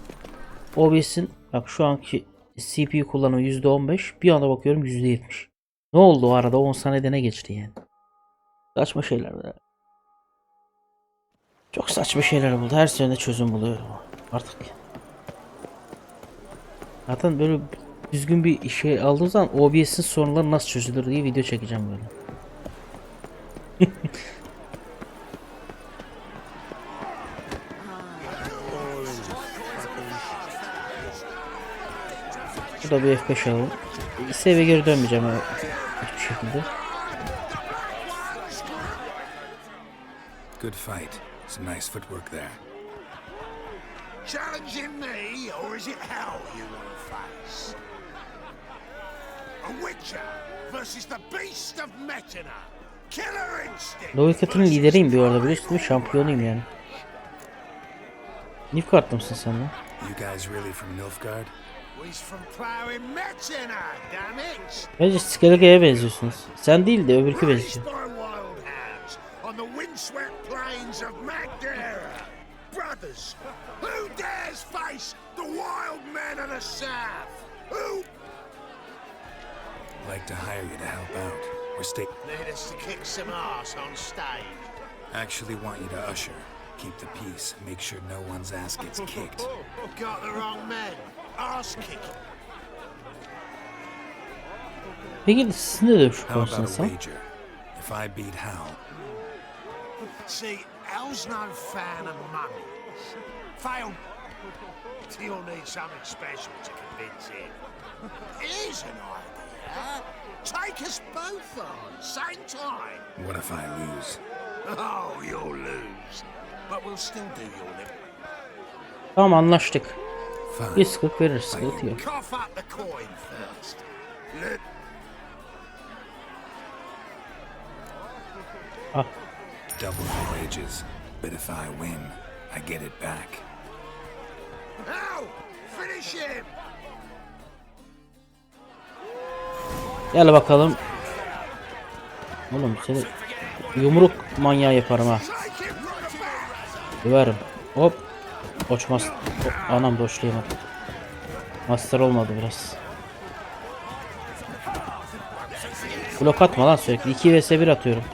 OBS'in bak şu anki CPU kullanımı %15. Bir anda bakıyorum %70. Ne oldu o arada? 10 saniyede ne geçti yani? Saçma şeyler. Çok saçma şeyler buldu. Her seferinde çözüm buluyorum artık. Zaten böyle düzgün bir şey aldığım zaman OBS'in sorunları nasıl çözülür diye video çekeceğim böyle. Burada bir F5 alalım. Save'e geri dönmeyeceğim hiçbir şekilde. Good fight. Some nice footwork there. Challenging me, or is it hell you want to face? A Witcher versus the Beast of Metina. Killer instinct. Lovikat'ın lideriyim bir arada, biliyorsun değil mi? Şampiyonuyum yani. Nilfgaard'da mısın sen lan? You guys really from Nilfgaard? He's from plowing Metina, damn it. Bence Skelliga'ya benziyorsunuz. Sen değil de öbürkü benziyor. On the windswept plains of Magdara. Brothers, who dares face the wild men of the south? Who? like to hire you to help out. Need us to kick some ass on stage. Actually want you to usher. Keep the peace. Make sure no one's ass gets kicked. Got the wrong men. Ass kicking. Peki siz ne dövüş How about a konuşuyorsun? wager? If I beat Hal, See, Al's no fan of money. Fail. You'll need something special to convince him. Here's an idea. Take us both on, same time. what if I lose? Oh, you'll lose. But we'll still do your limit. Tamam, anlaştık. Fine. 140 veririz, sıkıntı yok. Cough up the coin first. Look. Ah, Double the wages. But if I win, I get it back. Al, finish him. gel bakalım. Oğlum seni yumruk manyağı yaparım ha. Take him right to the Döverim. Hop. Koçmaz. Anam doşlayamadım. Master olmadı biraz. Blok atma lan sürekli. 2 vs 1 atıyorum.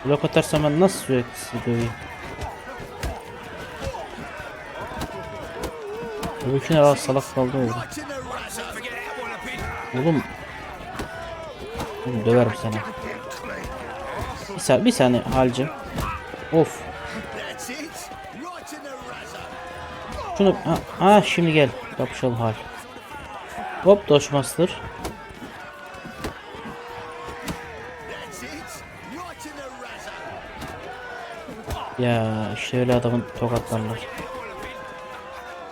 Blok atarsam ben nasıl sürekli sizi döveyim? Öbürküne al, salak kaldı orada. Oğlum. Oğlum döverim sana. Bir saniye halcim. Of. Şunu şimdi gel. Kapışalım hal. Hop, Dodge Master. Ya işte öyle adamın tokatlarlar.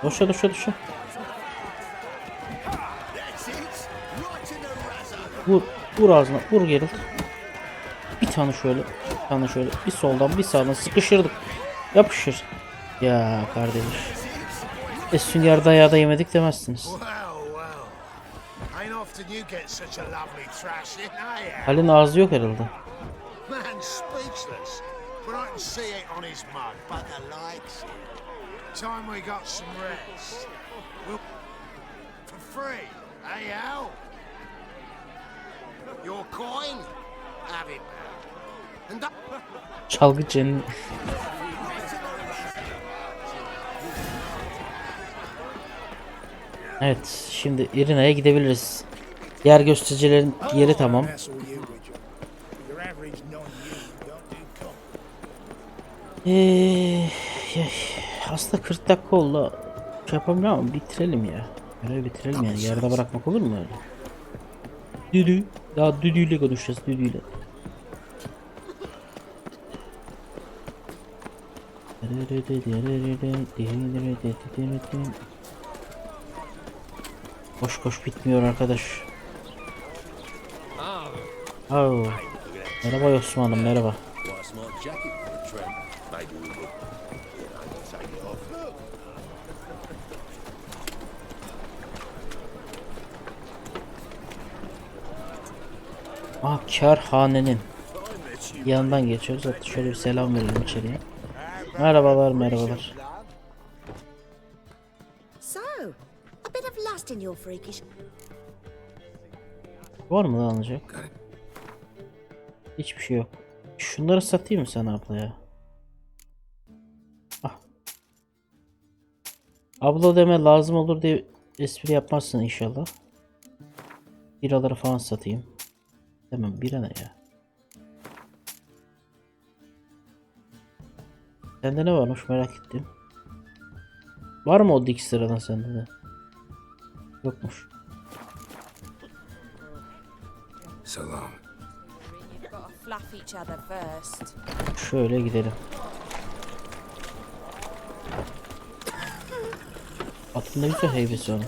Doşa. Vur ağzına, vur Geralt. Bir tane şöyle, bir soldan bir sağdan sıkışırdık. Yapışır. Ya kardeş. Sünger dayağı da yemedik demezsiniz. well. Ain't often you get such a lovely thrashing, are you? Halin ağzı yok herhalde. Man speechless. But I can see it on his mug. Bugger likes it. Time we got some rest. We'll... For free, eh, Al? Your coin? Have it back. And Çalgı cennet. Evet, şimdi Irina'ya gidebiliriz. Yer göstericilerin yeri tamam. Aslında 40 dakika oldu. Şey yapamıyorum ama bitirelim ya. Böyle bitirelim yani. Yerde bırakmak olur mu öyle? Düdü. Daha düdüyle konuşacağız, düdüyle. Koş bitmiyor arkadaş. Oh. Merhaba Osman'ım, merhaba. Kârhanenin yanından geçiyoruz. Hatta şöyle bir selam verelim içeriye. Merhabalar. So, a bit of lust in your freakish... Var mı lan alacak? Hiçbir şey yok. Şunları satayım mı sana abla ya? Ah. Abla deme lazım olur diye espri yapmazsın inşallah. Biraları falan satayım. Tamam, bira ne ya? Sende ne varmış merak ettim. Var mı o dik sıradan sende de? Yokmuş. So long. Şöyle gidelim. Atında güzel heybesi olmuş.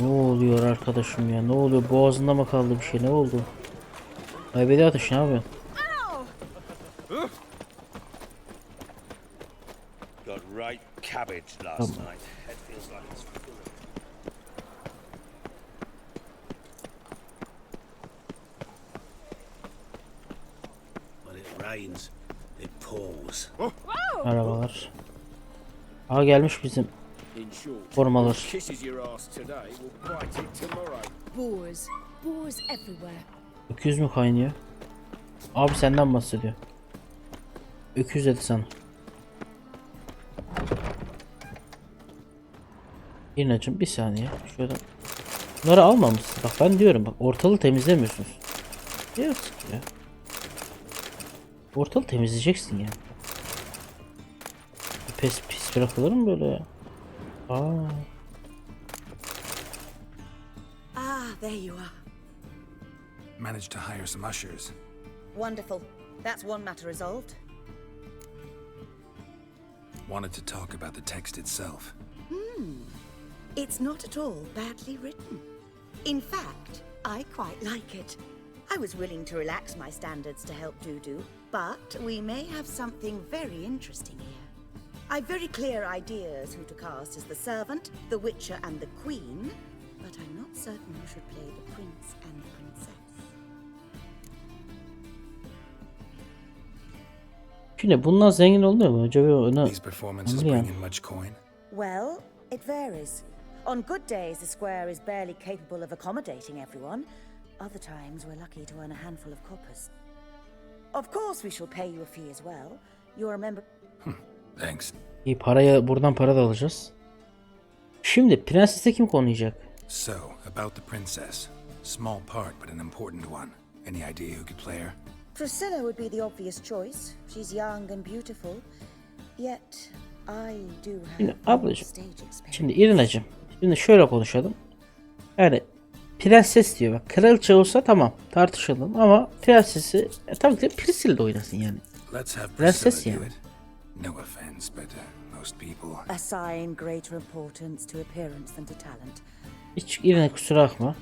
Ne oluyor arkadaşım ya? Ne oluyor? Boğazında mı kaldı bir şey? Ne oldu? Kaybediyor ateş, ne yapıyorsun? Got right cabbage last night. Head feels like it's full. when it rains, it pours. Merhabalar. Gelmiş bizim In short, Formalar. kisses your ass today will bite it tomorrow. Boars. Boars everywhere. Öküz mü kaynıyor? Abi senden bahsediyor. Öküz dedi sana. İrnacığım bir saniye. Şöyle. Bunları almamışsın. Bak ben diyorum bak ortalığı temizlemiyorsunuz. Diyorsun ya. Ortalığı temizleyeceksin ya. Pis bırakılır mı böyle ya? There you are. Managed to hire some ushers. Wonderful. That's one matter resolved. Wanted to talk about the text itself. It's not at all badly written. In fact, I quite like it. I was willing to relax my standards to help Dudu, but we may have something very interesting here. I've very clear ideas who to cast as the servant, the witcher and the queen, but I'm not certain who should play the prince and the princess. Şimdi bundan zengin oluyor mu? Acaba ona These performances bring in much coin. Well, it varies. On good days, the square is barely capable of accommodating everyone. Other times, we're lucky to earn a handful of coppers. Of course, we shall pay you a fee as well. You're a member... Thanks. İyi paraya buradan para da alacağız. Şimdi prensese kim konuyacak? So, about the princess. Small part, but an important one. Any idea who could play her? Priscilla would be the obvious choice. She's young and beautiful. Yet, I do Şimdi have ablacığım. stage experience. Şimdi İrinacığım. Şimdi şöyle konuşalım. Yani prenses diyor bak. Kraliçe olsa tamam tartışalım ama prensesi tabii ki Priscilla oynasın yani. Let's have Prenses Priscilla do yani. it. No offense, but most people... Assign greater importance to appearance than to talent. Hiç İrine kusura bakma.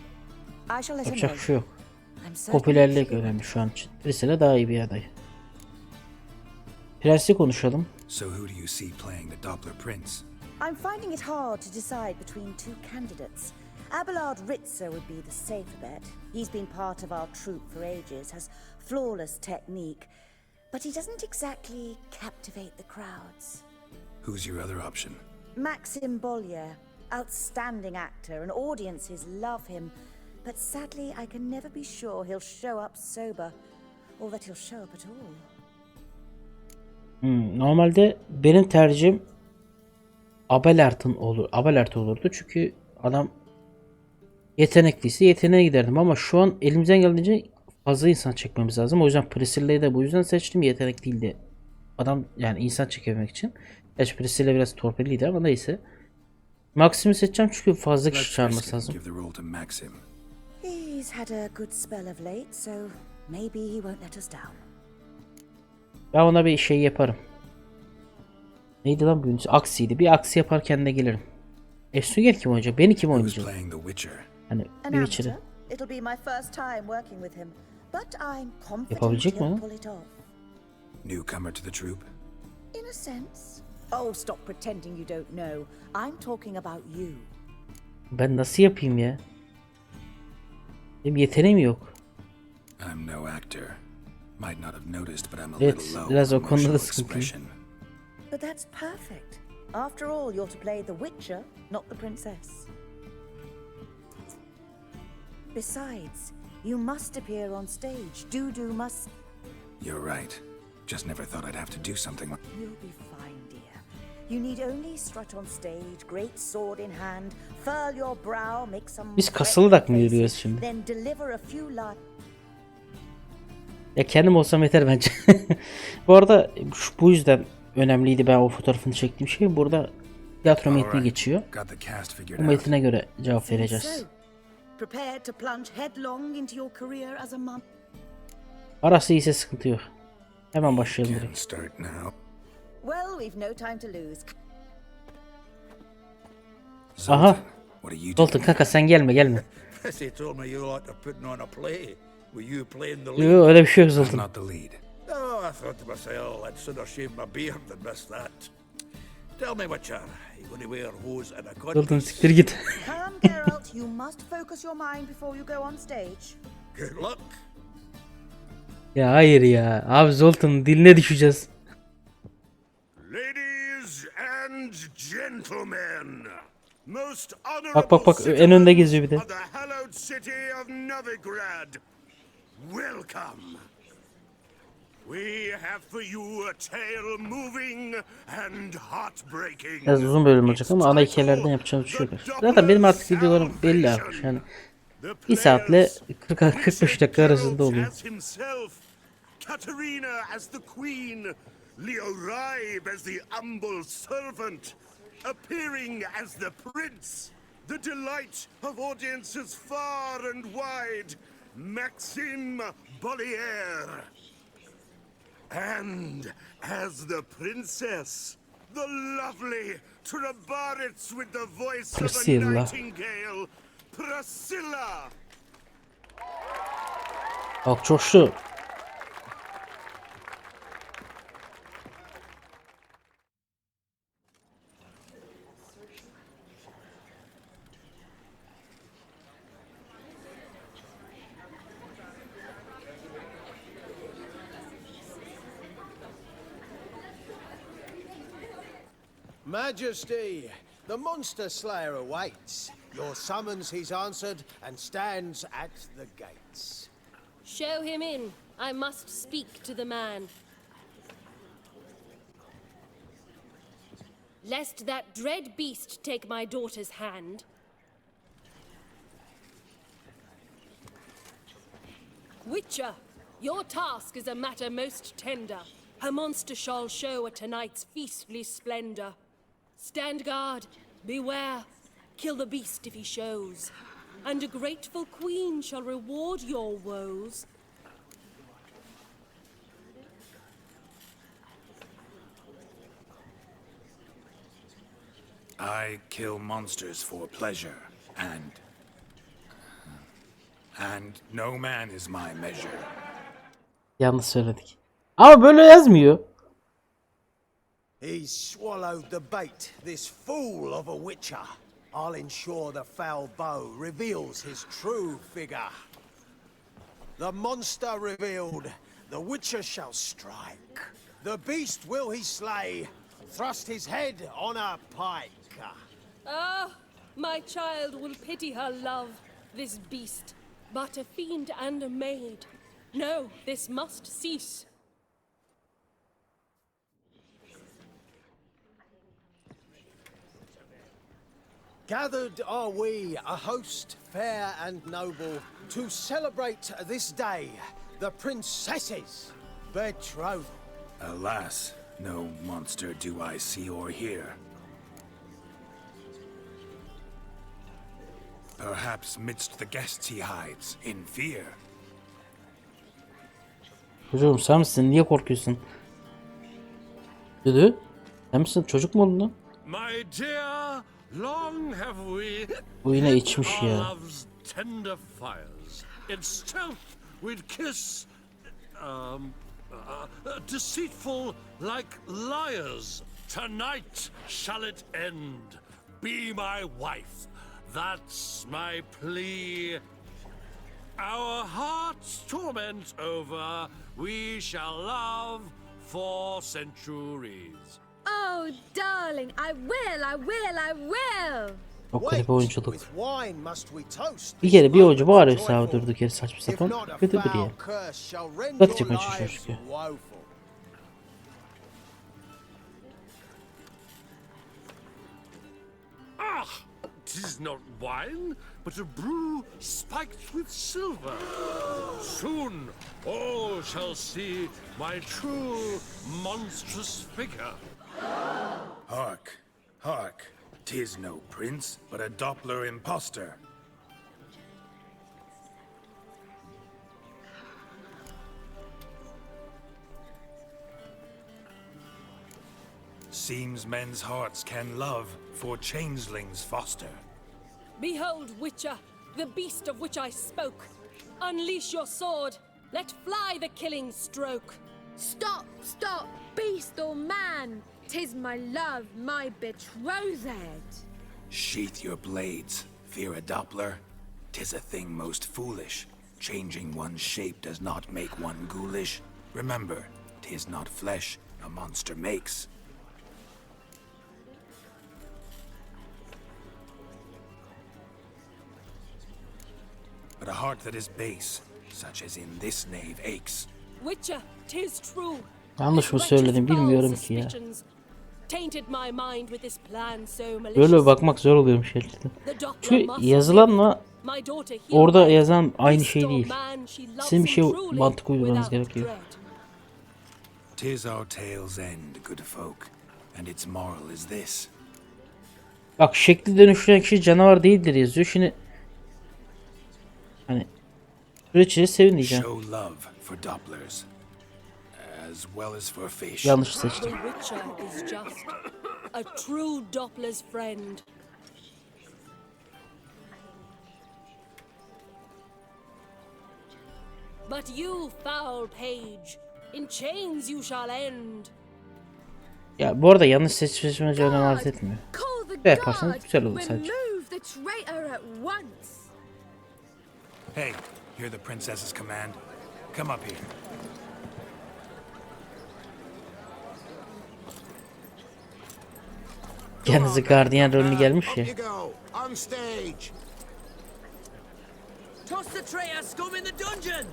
I shall let him Yapacak know. bir şey yok. I'm certain Popülerlik she will. önemli şu an için. Priscilla daha iyi bir aday. Prensi konuşalım. So who do you see playing the Doppler Prince? I'm finding it hard to decide between two candidates. Abelard Ritzer would be the safer bet. He's been part of our troupe for ages, has flawless technique, but he doesn't exactly captivate the crowds. Who's your other option? Maxim Bollier, outstanding actor, and audiences love him, but sadly I can never be sure he'll show up sober, or that he'll show up at all. Normalde benim tercihim Abelard olurdu çünkü adam yetenekliyse yeteneğe giderdim ama şu an elimizden geldiğince fazla insan çekmemiz lazım. O yüzden Priscilla'yı da bu yüzden seçtim. Yetenek değildi. Adam yani insan çekebilmek için. Gerçi Priscilla biraz torpilliydi ama neyse. Maxim'i seçeceğim çünkü fazla kişi Let's çağırması risk it and lazım. give the role to Maxim. He's had a good spell of late, so maybe he won't let us down. Ben ona bir şey yaparım. Neydi lan bu? Aksiydi. Bir aksi yaparken de gelirim. Efsuger kim oynayacak? Beni kim Who's oynayacak? playing the Witcher? Hani An bir amateur. içeri. It'll be my first time working with him, but I'm confident Yapabilecek mi he'll onu? pull it off. Newcomer to the troupe? In a sense. Oh, stop pretending you don't know. I'm talking about you. Ben nasıl yapayım ya? Benim yeteneğim yok. I'm no actor. Might not have noticed, but I'm a Evet, little low biraz on o konuda da emotional sıkıntıyım. expression. But that's perfect. After all, you're to play the Witcher, not the princess. Besides, you must appear on stage. Dudu must... You're right. Just never thought I'd have to do something like... You'll be fine, dear. You need only strut on stage, great sword in hand, furl your brow, make some... Biz kasılarak mı yürüyoruz şimdi? Then deliver a few lines. Ya kendim olsam yeter bence. Bu arada bu yüzden önemliydi ben o fotoğrafını çektiğim şey. Burada tiyatro metni Alright, geçiyor. got the cast figured Bu out. metine göre cevap vereceğiz. So, prepared to plunge headlong into your career as a mum. Arası iyiyse sıkıntı yok. Hemen başlayalım Can direkt. start now. Well, we've no time to lose. Aha. Zoltan, what are you Zoltan doing? kanka sen gelme. Prissy told me you like to putting on a play. Were you playing the lead? Yok öyle bir şey yok I'm Zoltan. not the lead. Oh, I thought to myself, I'd sooner shave my beard than miss that. Tell me, Witcher, you going to wear hose and a Zoltan codpiece? siktir git. Calm, Geralt. You must focus your mind before you go on stage. Good luck. Ya hayır ya. Abi Zoltan'ın diline düşeceğiz. Ladies and Gentlemen, most Bak en önde geziyor bir de. of the hallowed city of Novigrad, welcome. We have for you a tale moving and heartbreaking. Biraz uzun bölüm olacak ama ana hikayelerden yapacağım bir şey yok. Zaten benim artık videolarım belli artık. Yani 1 saatle 40-45 dakika arasında oluyor. Katerina as the queen, Leo Ribe as the humble servant, appearing as the prince, the delight of audiences far and wide, Maxime Bollier. And as the princess, the lovely Trabaritz with the voice of a nightingale, Priscilla. Bak coştu. Majesty, the monster slayer awaits. Your summons he's answered and stands at the gates. Show him in. I must speak to the man. Lest that dread beast take my daughter's hand. Witcher, your task is a matter most tender. A monster shall show at tonight's feastly splendor. Stand guard, beware, kill the beast if he shows, and a grateful queen shall reward your woes. I kill monsters for pleasure, and no man is my measure. Yanlış söyledik. Ama böyle yazmıyor. He's swallowed the bait, this fool of a witcher. I'll ensure the foul bow reveals his true figure. The monster revealed, the witcher shall strike. The beast will he slay, thrust his head on a pike. Ah, my child will pity her love, this beast, but a fiend and a maid. No, this must cease. Gathered are we, a host fair and noble, to celebrate this day, the princess's betrothal. Alas, no monster do I see or hear. Perhaps midst the guests he hides, in fear. Çocuğum sen misin? Niye korkuyorsun? Dedi. Sen misin? Çocuk mu oldun lan? My dear, long have we Bu yine içmiş ya. love's tender fires. In stealth we'd kiss, deceitful like liars. Tonight shall it end. Be my wife. That's my plea. Our hearts' torment over, we shall love for centuries. Oh, darling, I will, I will, I will. Çok garip oyunculuk. With wine must we toast. Bir kere bir oyuncu bağırıyorsa abi durduk yere saçma sapan. Kötü bir yer. Bak çıkmaya çalışıyor çünkü. Ah! 'Tis not wine, but a brew spiked with silver. Soon all shall see my true monstrous figure. Hark, hark. 'Tis no prince, but a Doppler impostor. Seems men's hearts can love, for changelings foster. Behold, Witcher, the beast of which I spoke. Unleash your sword. Let fly the killing stroke. Stop, stop, beast or man. 'Tis my love, my betrothed. Sheath your blades, fear a Doppler. 'Tis a thing most foolish. Changing one's shape does not make one ghoulish. Remember, 'tis not flesh a monster makes. but a heart that is base, such as in this knave aches. Witcher, 'tis true. Yanlış mı söyledim bilmiyorum ki ya. Tainted my mind with this plan so malicious. Böyle bakmak zor oluyormuş gerçekten. Çünkü yazılanla orada yazan aynı şey değil. Sizin bir şey mantık uygulamanız gerekiyor. Tis our tale's end, good folk, and its moral is this. Bak şekli dönüştüren kişi canavar değildir yazıyor. Şimdi hani süreçleri sevin diyeceğim. Show love for dopplers, as well as for fish. Yanlış seçtim. The Witcher is just a true Doppler's friend. But you, foul page, in chains you shall end. Ya bu arada yanlış seçmeci önem arz etmiyor. Ne yaparsanız güzel olur sadece. Hey, hear the princess's command? Come up here. Kendisi gardiyan rolünü gelmiş ya. Toss the traitor scum in the dungeon!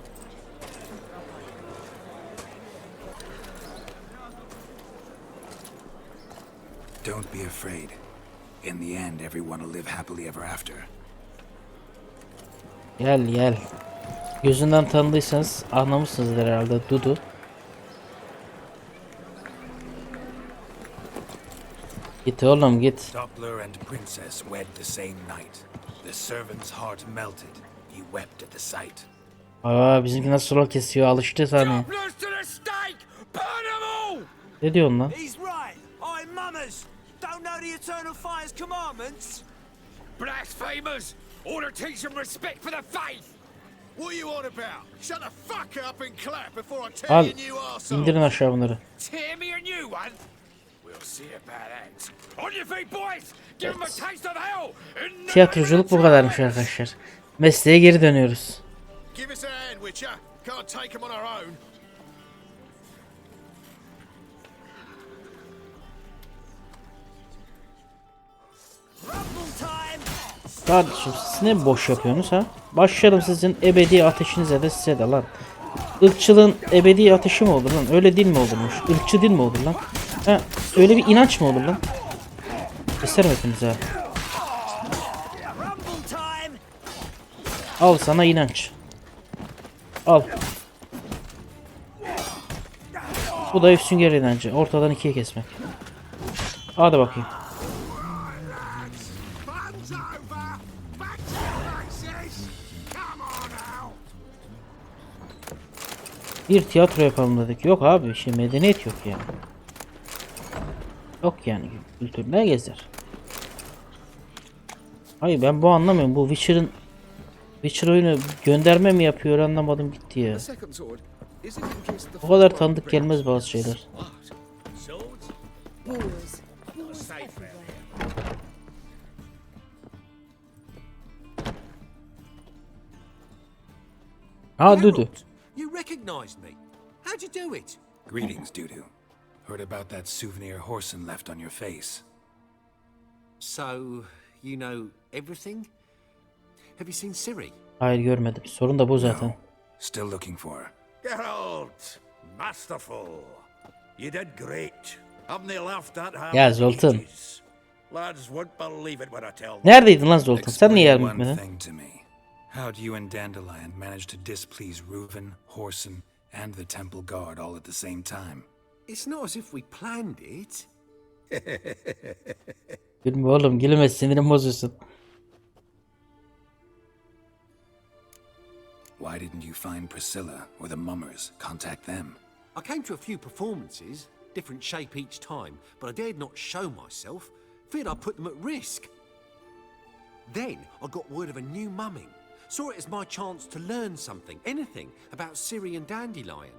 Don't be afraid. In the end, everyone will live happily ever after. Gel gel. Gözünden tanıdıysanız anlamışsınızdır herhalde Dudu. Git oğlum git. Doppler and princess wed the same night. The servant's heart melted. He wept at the sight. Aa bizimki nasıl rol kesiyor alıştı saniye. Ne diyorsun lan? He's right. I'm mummers. Don't know the eternal fire's commandments. Blasphemers! Order teach them respect for the faith! What are you on about? Shut the fuck up and clap before I tear Al you new arsehole. indirin aşağı bunları. Tear me a new one? We'll see about that. On your feet, boys! Give them a taste of hell! Tiyatroculuk bu kadarmış arkadaşlar. Mesleğe geri dönüyoruz. Give us a hand, Witcher. Can't take them on our own. Kardeşim siz ne boş yapıyorsunuz ha? Başlarım sizin ebedi ateşinize de size de lan. Irkçılığın ebedi ateşi mi olur lan? Öyle din mi olurmuş? Irkçı din mi olur lan? Ha, öyle bir inanç mı olur lan? Keserim hepinizi ha. Al sana inanç. Al. Bu da sünger inancı. Ortadan ikiye kesmek. Hadi bakayım. Bir tiyatro yapalım dedik. Yok abi şey medeniyet yok yani. Yok yani kültür ne gezer? Hayır ben bu anlamıyorum. Bu Witcher oyunu gönderme mi yapıyor anlamadım gitti ya. O kadar tanıdık gelmez bazı şeyler. Ha Dudu. You recognized me. How'd you do it? Greetings, Dudu. Heard about that souvenir Horson left on your face. So, you know everything? Have you seen Siri? Hayır görmedim. Sorun da bu zaten. No. Still looking for her. Geralt, masterful. You did great. Haven't they laughed at her? Ya Zoltan. Lads won't believe it when I tell them. Neredeydin lan Zoltan? Sen niye yardım One etmedin? thing to me. How do you and Dandelion manage to displease Reuven, Horson, and the Temple Guard all at the same time? It's not as if we planned it. Gülme oğlum gülme sinirim bozuyorsun. Why didn't you find Priscilla or the mummers? Contact them. I came to a few performances, different shape each time, but I dared not show myself, feared I'd put them at risk. Then I got word of a new mumming. Saw it as my chance to learn something, anything, about Ciri and Dandelion.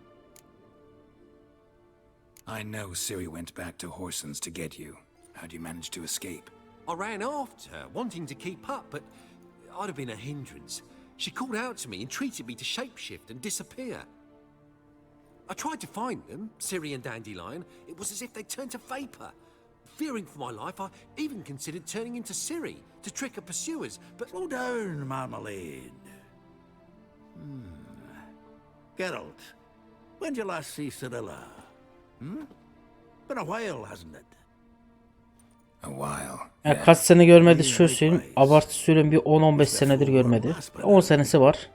I know Ciri went back to Horson's to get you. How'd you manage to escape? I ran after her, wanting to keep up, but I'd have been a hindrance. She called out to me, entreated me to shapeshift and disappear. I tried to find them, Ciri and Dandelion. It was as if they'd turned to vapor. Fearing for my life, I even considered turning into Ciri to trick her pursuers, but... Slow down, Marmalade. Geralt, when did you last see Cyrilla? Been a while, hasn't it? A while. Yani kaç sene görmedi şöyle söyleyeyim. Abartı söyleyeyim, bir 10-15 senedir görmedi. 10 senesi var.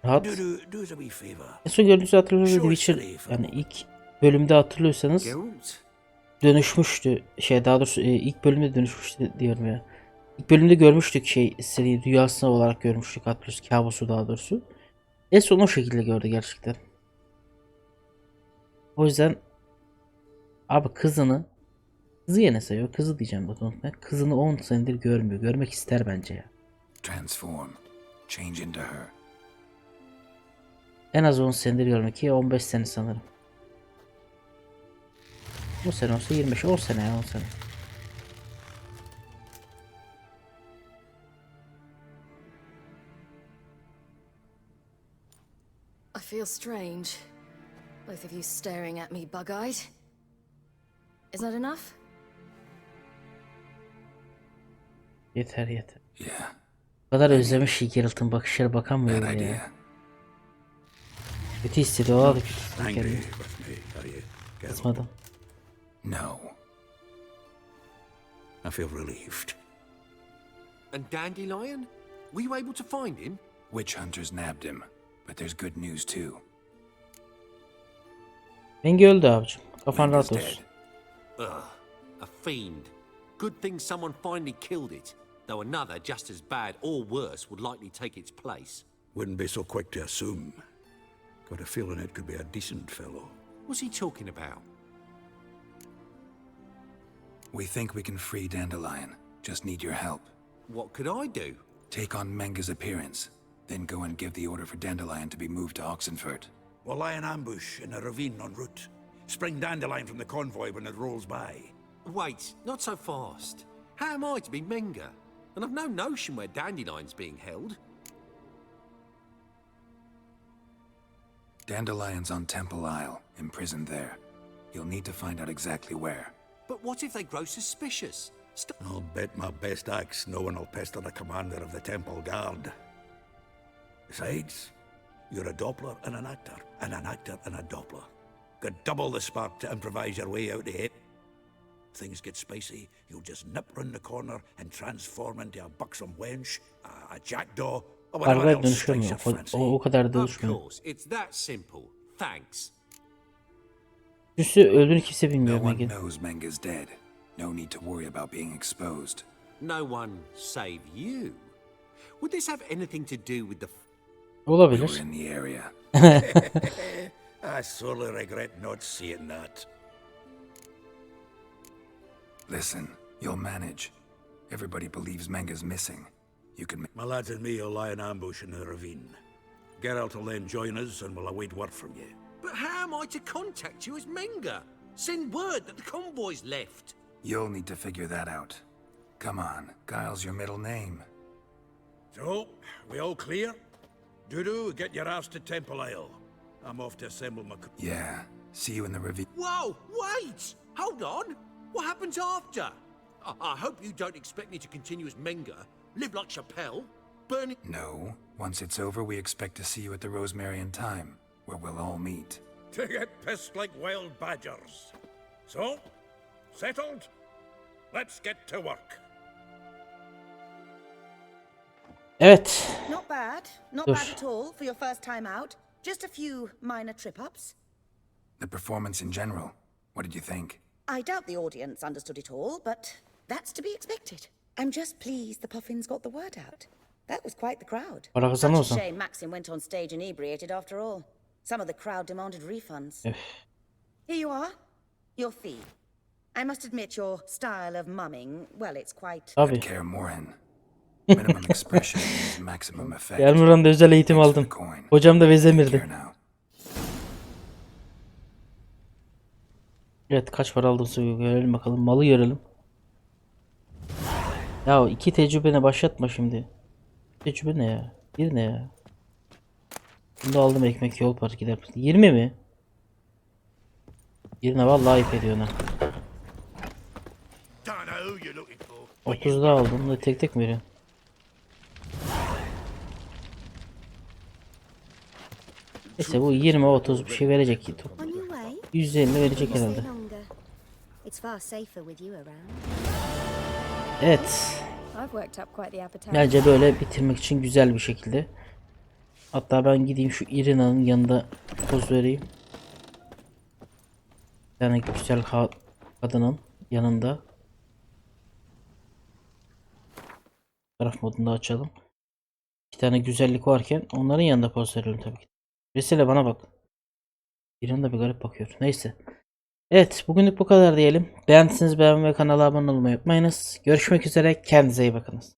Rahat. Do us a wee favour. En son gördüğünüzü hatırlıyorsunuz. Witcher yani ilk bölümde hatırlıyorsanız dönüşmüştü. Daha doğrusu ilk bölümde dönüşmüştü diyorum ya. İlk bölümde görmüştük seri rüyasına olarak görmüştük, hatırlıyorsunuz, kabusu daha doğrusu. En son o şekilde gördü gerçekten. O yüzden abi kızı yine seviyor. Kızı diyeceğim bunu. Kızını 10 senedir görmüyor. Görmek ister bence ya. Transform. Change into her. En az 10 senedir görmek ki 15 sene sanırım. 10 sene olsa 25, 10 sene ya, 10 sene. I feel strange. Both of you staring at me bug-eyed. Is that enough? Yeter. Yeah. O kadar özlemiş ki Geralt'ın bakışlara bakamıyor Bad bile idea. ya. Kötü hissediyor, o da kötü hissediyor Angry kendini. with me, are you, Geralt? Kısmadım. No. I feel relieved. And Dandelion? Were you able to find him? Witch hunters nabbed him, but there's good news too. Bengi öldü abicim. Kafan Menga's rahat olsun. Ugh, a fiend. Good thing someone finally killed it, though another just as bad or worse would likely take its place. Wouldn't be so quick to assume. Got a feeling it could be a decent fellow. What's he talking about? We think we can free Dandelion. Just need your help. What could I do? Take on Menga's appearance, then go and give the order for Dandelion to be moved to Oxenfurt. We'll lie in ambush in a ravine en route. Spring Dandelion from the convoy when it rolls by. Wait, not so fast. How am I to be Menga? And I've no notion where Dandelion's being held. Dandelion's on Temple Isle, imprisoned there. You'll need to find out exactly where. But what if they grow suspicious? I'll bet my best axe no one will pester the commander of the Temple Guard. Besides, you're a Doppler and an actor and a Doppler. Got double the spark to improvise your way out of it. Things get spicy, you'll just nip round the corner and transform into a buxom wench, a jackdaw, or whatever Arada else strikes your dönüşemiyor. fancy. O kadar Of dönüşmüyor. course, it's that simple. Thanks. Üstü öldüğünü kimse No bilmiyor one Meg'in. knows Menga's dead. No need to worry about being exposed. No one save you. Would this have anything to do with the... We Olabilir. were in the area. I sorely regret not seeing that. Listen, you'll manage. Everybody believes Menga's missing. You can... My lads and me will lie in ambush in the ravine. Geralt will then join us and we'll await word from you. But how am I to contact you as Menga? Send word that the convoy's left. You'll need to figure that out. Come on, Guile's your middle name. So, we all clear? Dudu, get your ass to Temple Isle. I'm off to assemble my... Yeah, see you in the ravine. Whoa, wait! Hold on! What happens after? I hope you don't expect me to continue as Menga, live like Chappelle, burn it... No, once it's over, we expect to see you at the Rosemary in time, where we'll all meet. To get pissed like wild badgers. So, settled? Let's get to work. Evet. Not bad. Not Dur. bad at all for your first time out. Just a few minor trip-ups. The performance in general, what did you think? I doubt the audience understood it all, but that's to be expected. I'm just pleased the Puffins got the word out. That was quite the crowd. Para Such a kazanıyorsan. shame Maxim went on stage inebriated after all. Some of the crowd demanded refunds. Here you are. Your fee. I must admit your style of mumming, well, it's quite... Tabii. Care Morin. Minimum expression is maximum effect. Yarmuran'da özel eğitim aldım. Hocam da Vezemir'di. Care now. Evet, kaç para aldığımızı görelim bakalım. Malı görelim. Ya 2 tecrübene başlatma şimdi. Tecrübe ne ya? Bir ne ya? Bunda aldım ekmek yol parası gider. 20 mi? Birine vallahi ayıp ediyor ha. 30 daha aldım. Bunu tek tek mi veriyorsun? Neyse bu 20-30 bir şey verecek. On your way? %50 verecek Stay herhalde. longer. It's far safer with you around. Evet. I've worked up quite the appetite. Bence böyle bitirmek için güzel bir şekilde. Hatta ben gideyim şu Irina'nın yanında poz vereyim. Bir tane güzel kadının yanında. Taraf modunda açalım. İki tane güzellik varken onların yanında poz veriyorum tabii ki. Vesile bana bak. Irina da bir garip bakıyor. Neyse. Evet, bugünlük bu kadar diyelim. Beğendiyseniz beğenmeyi ve kanala abone olmayı unutmayınız. Görüşmek üzere. Kendinize iyi bakınız.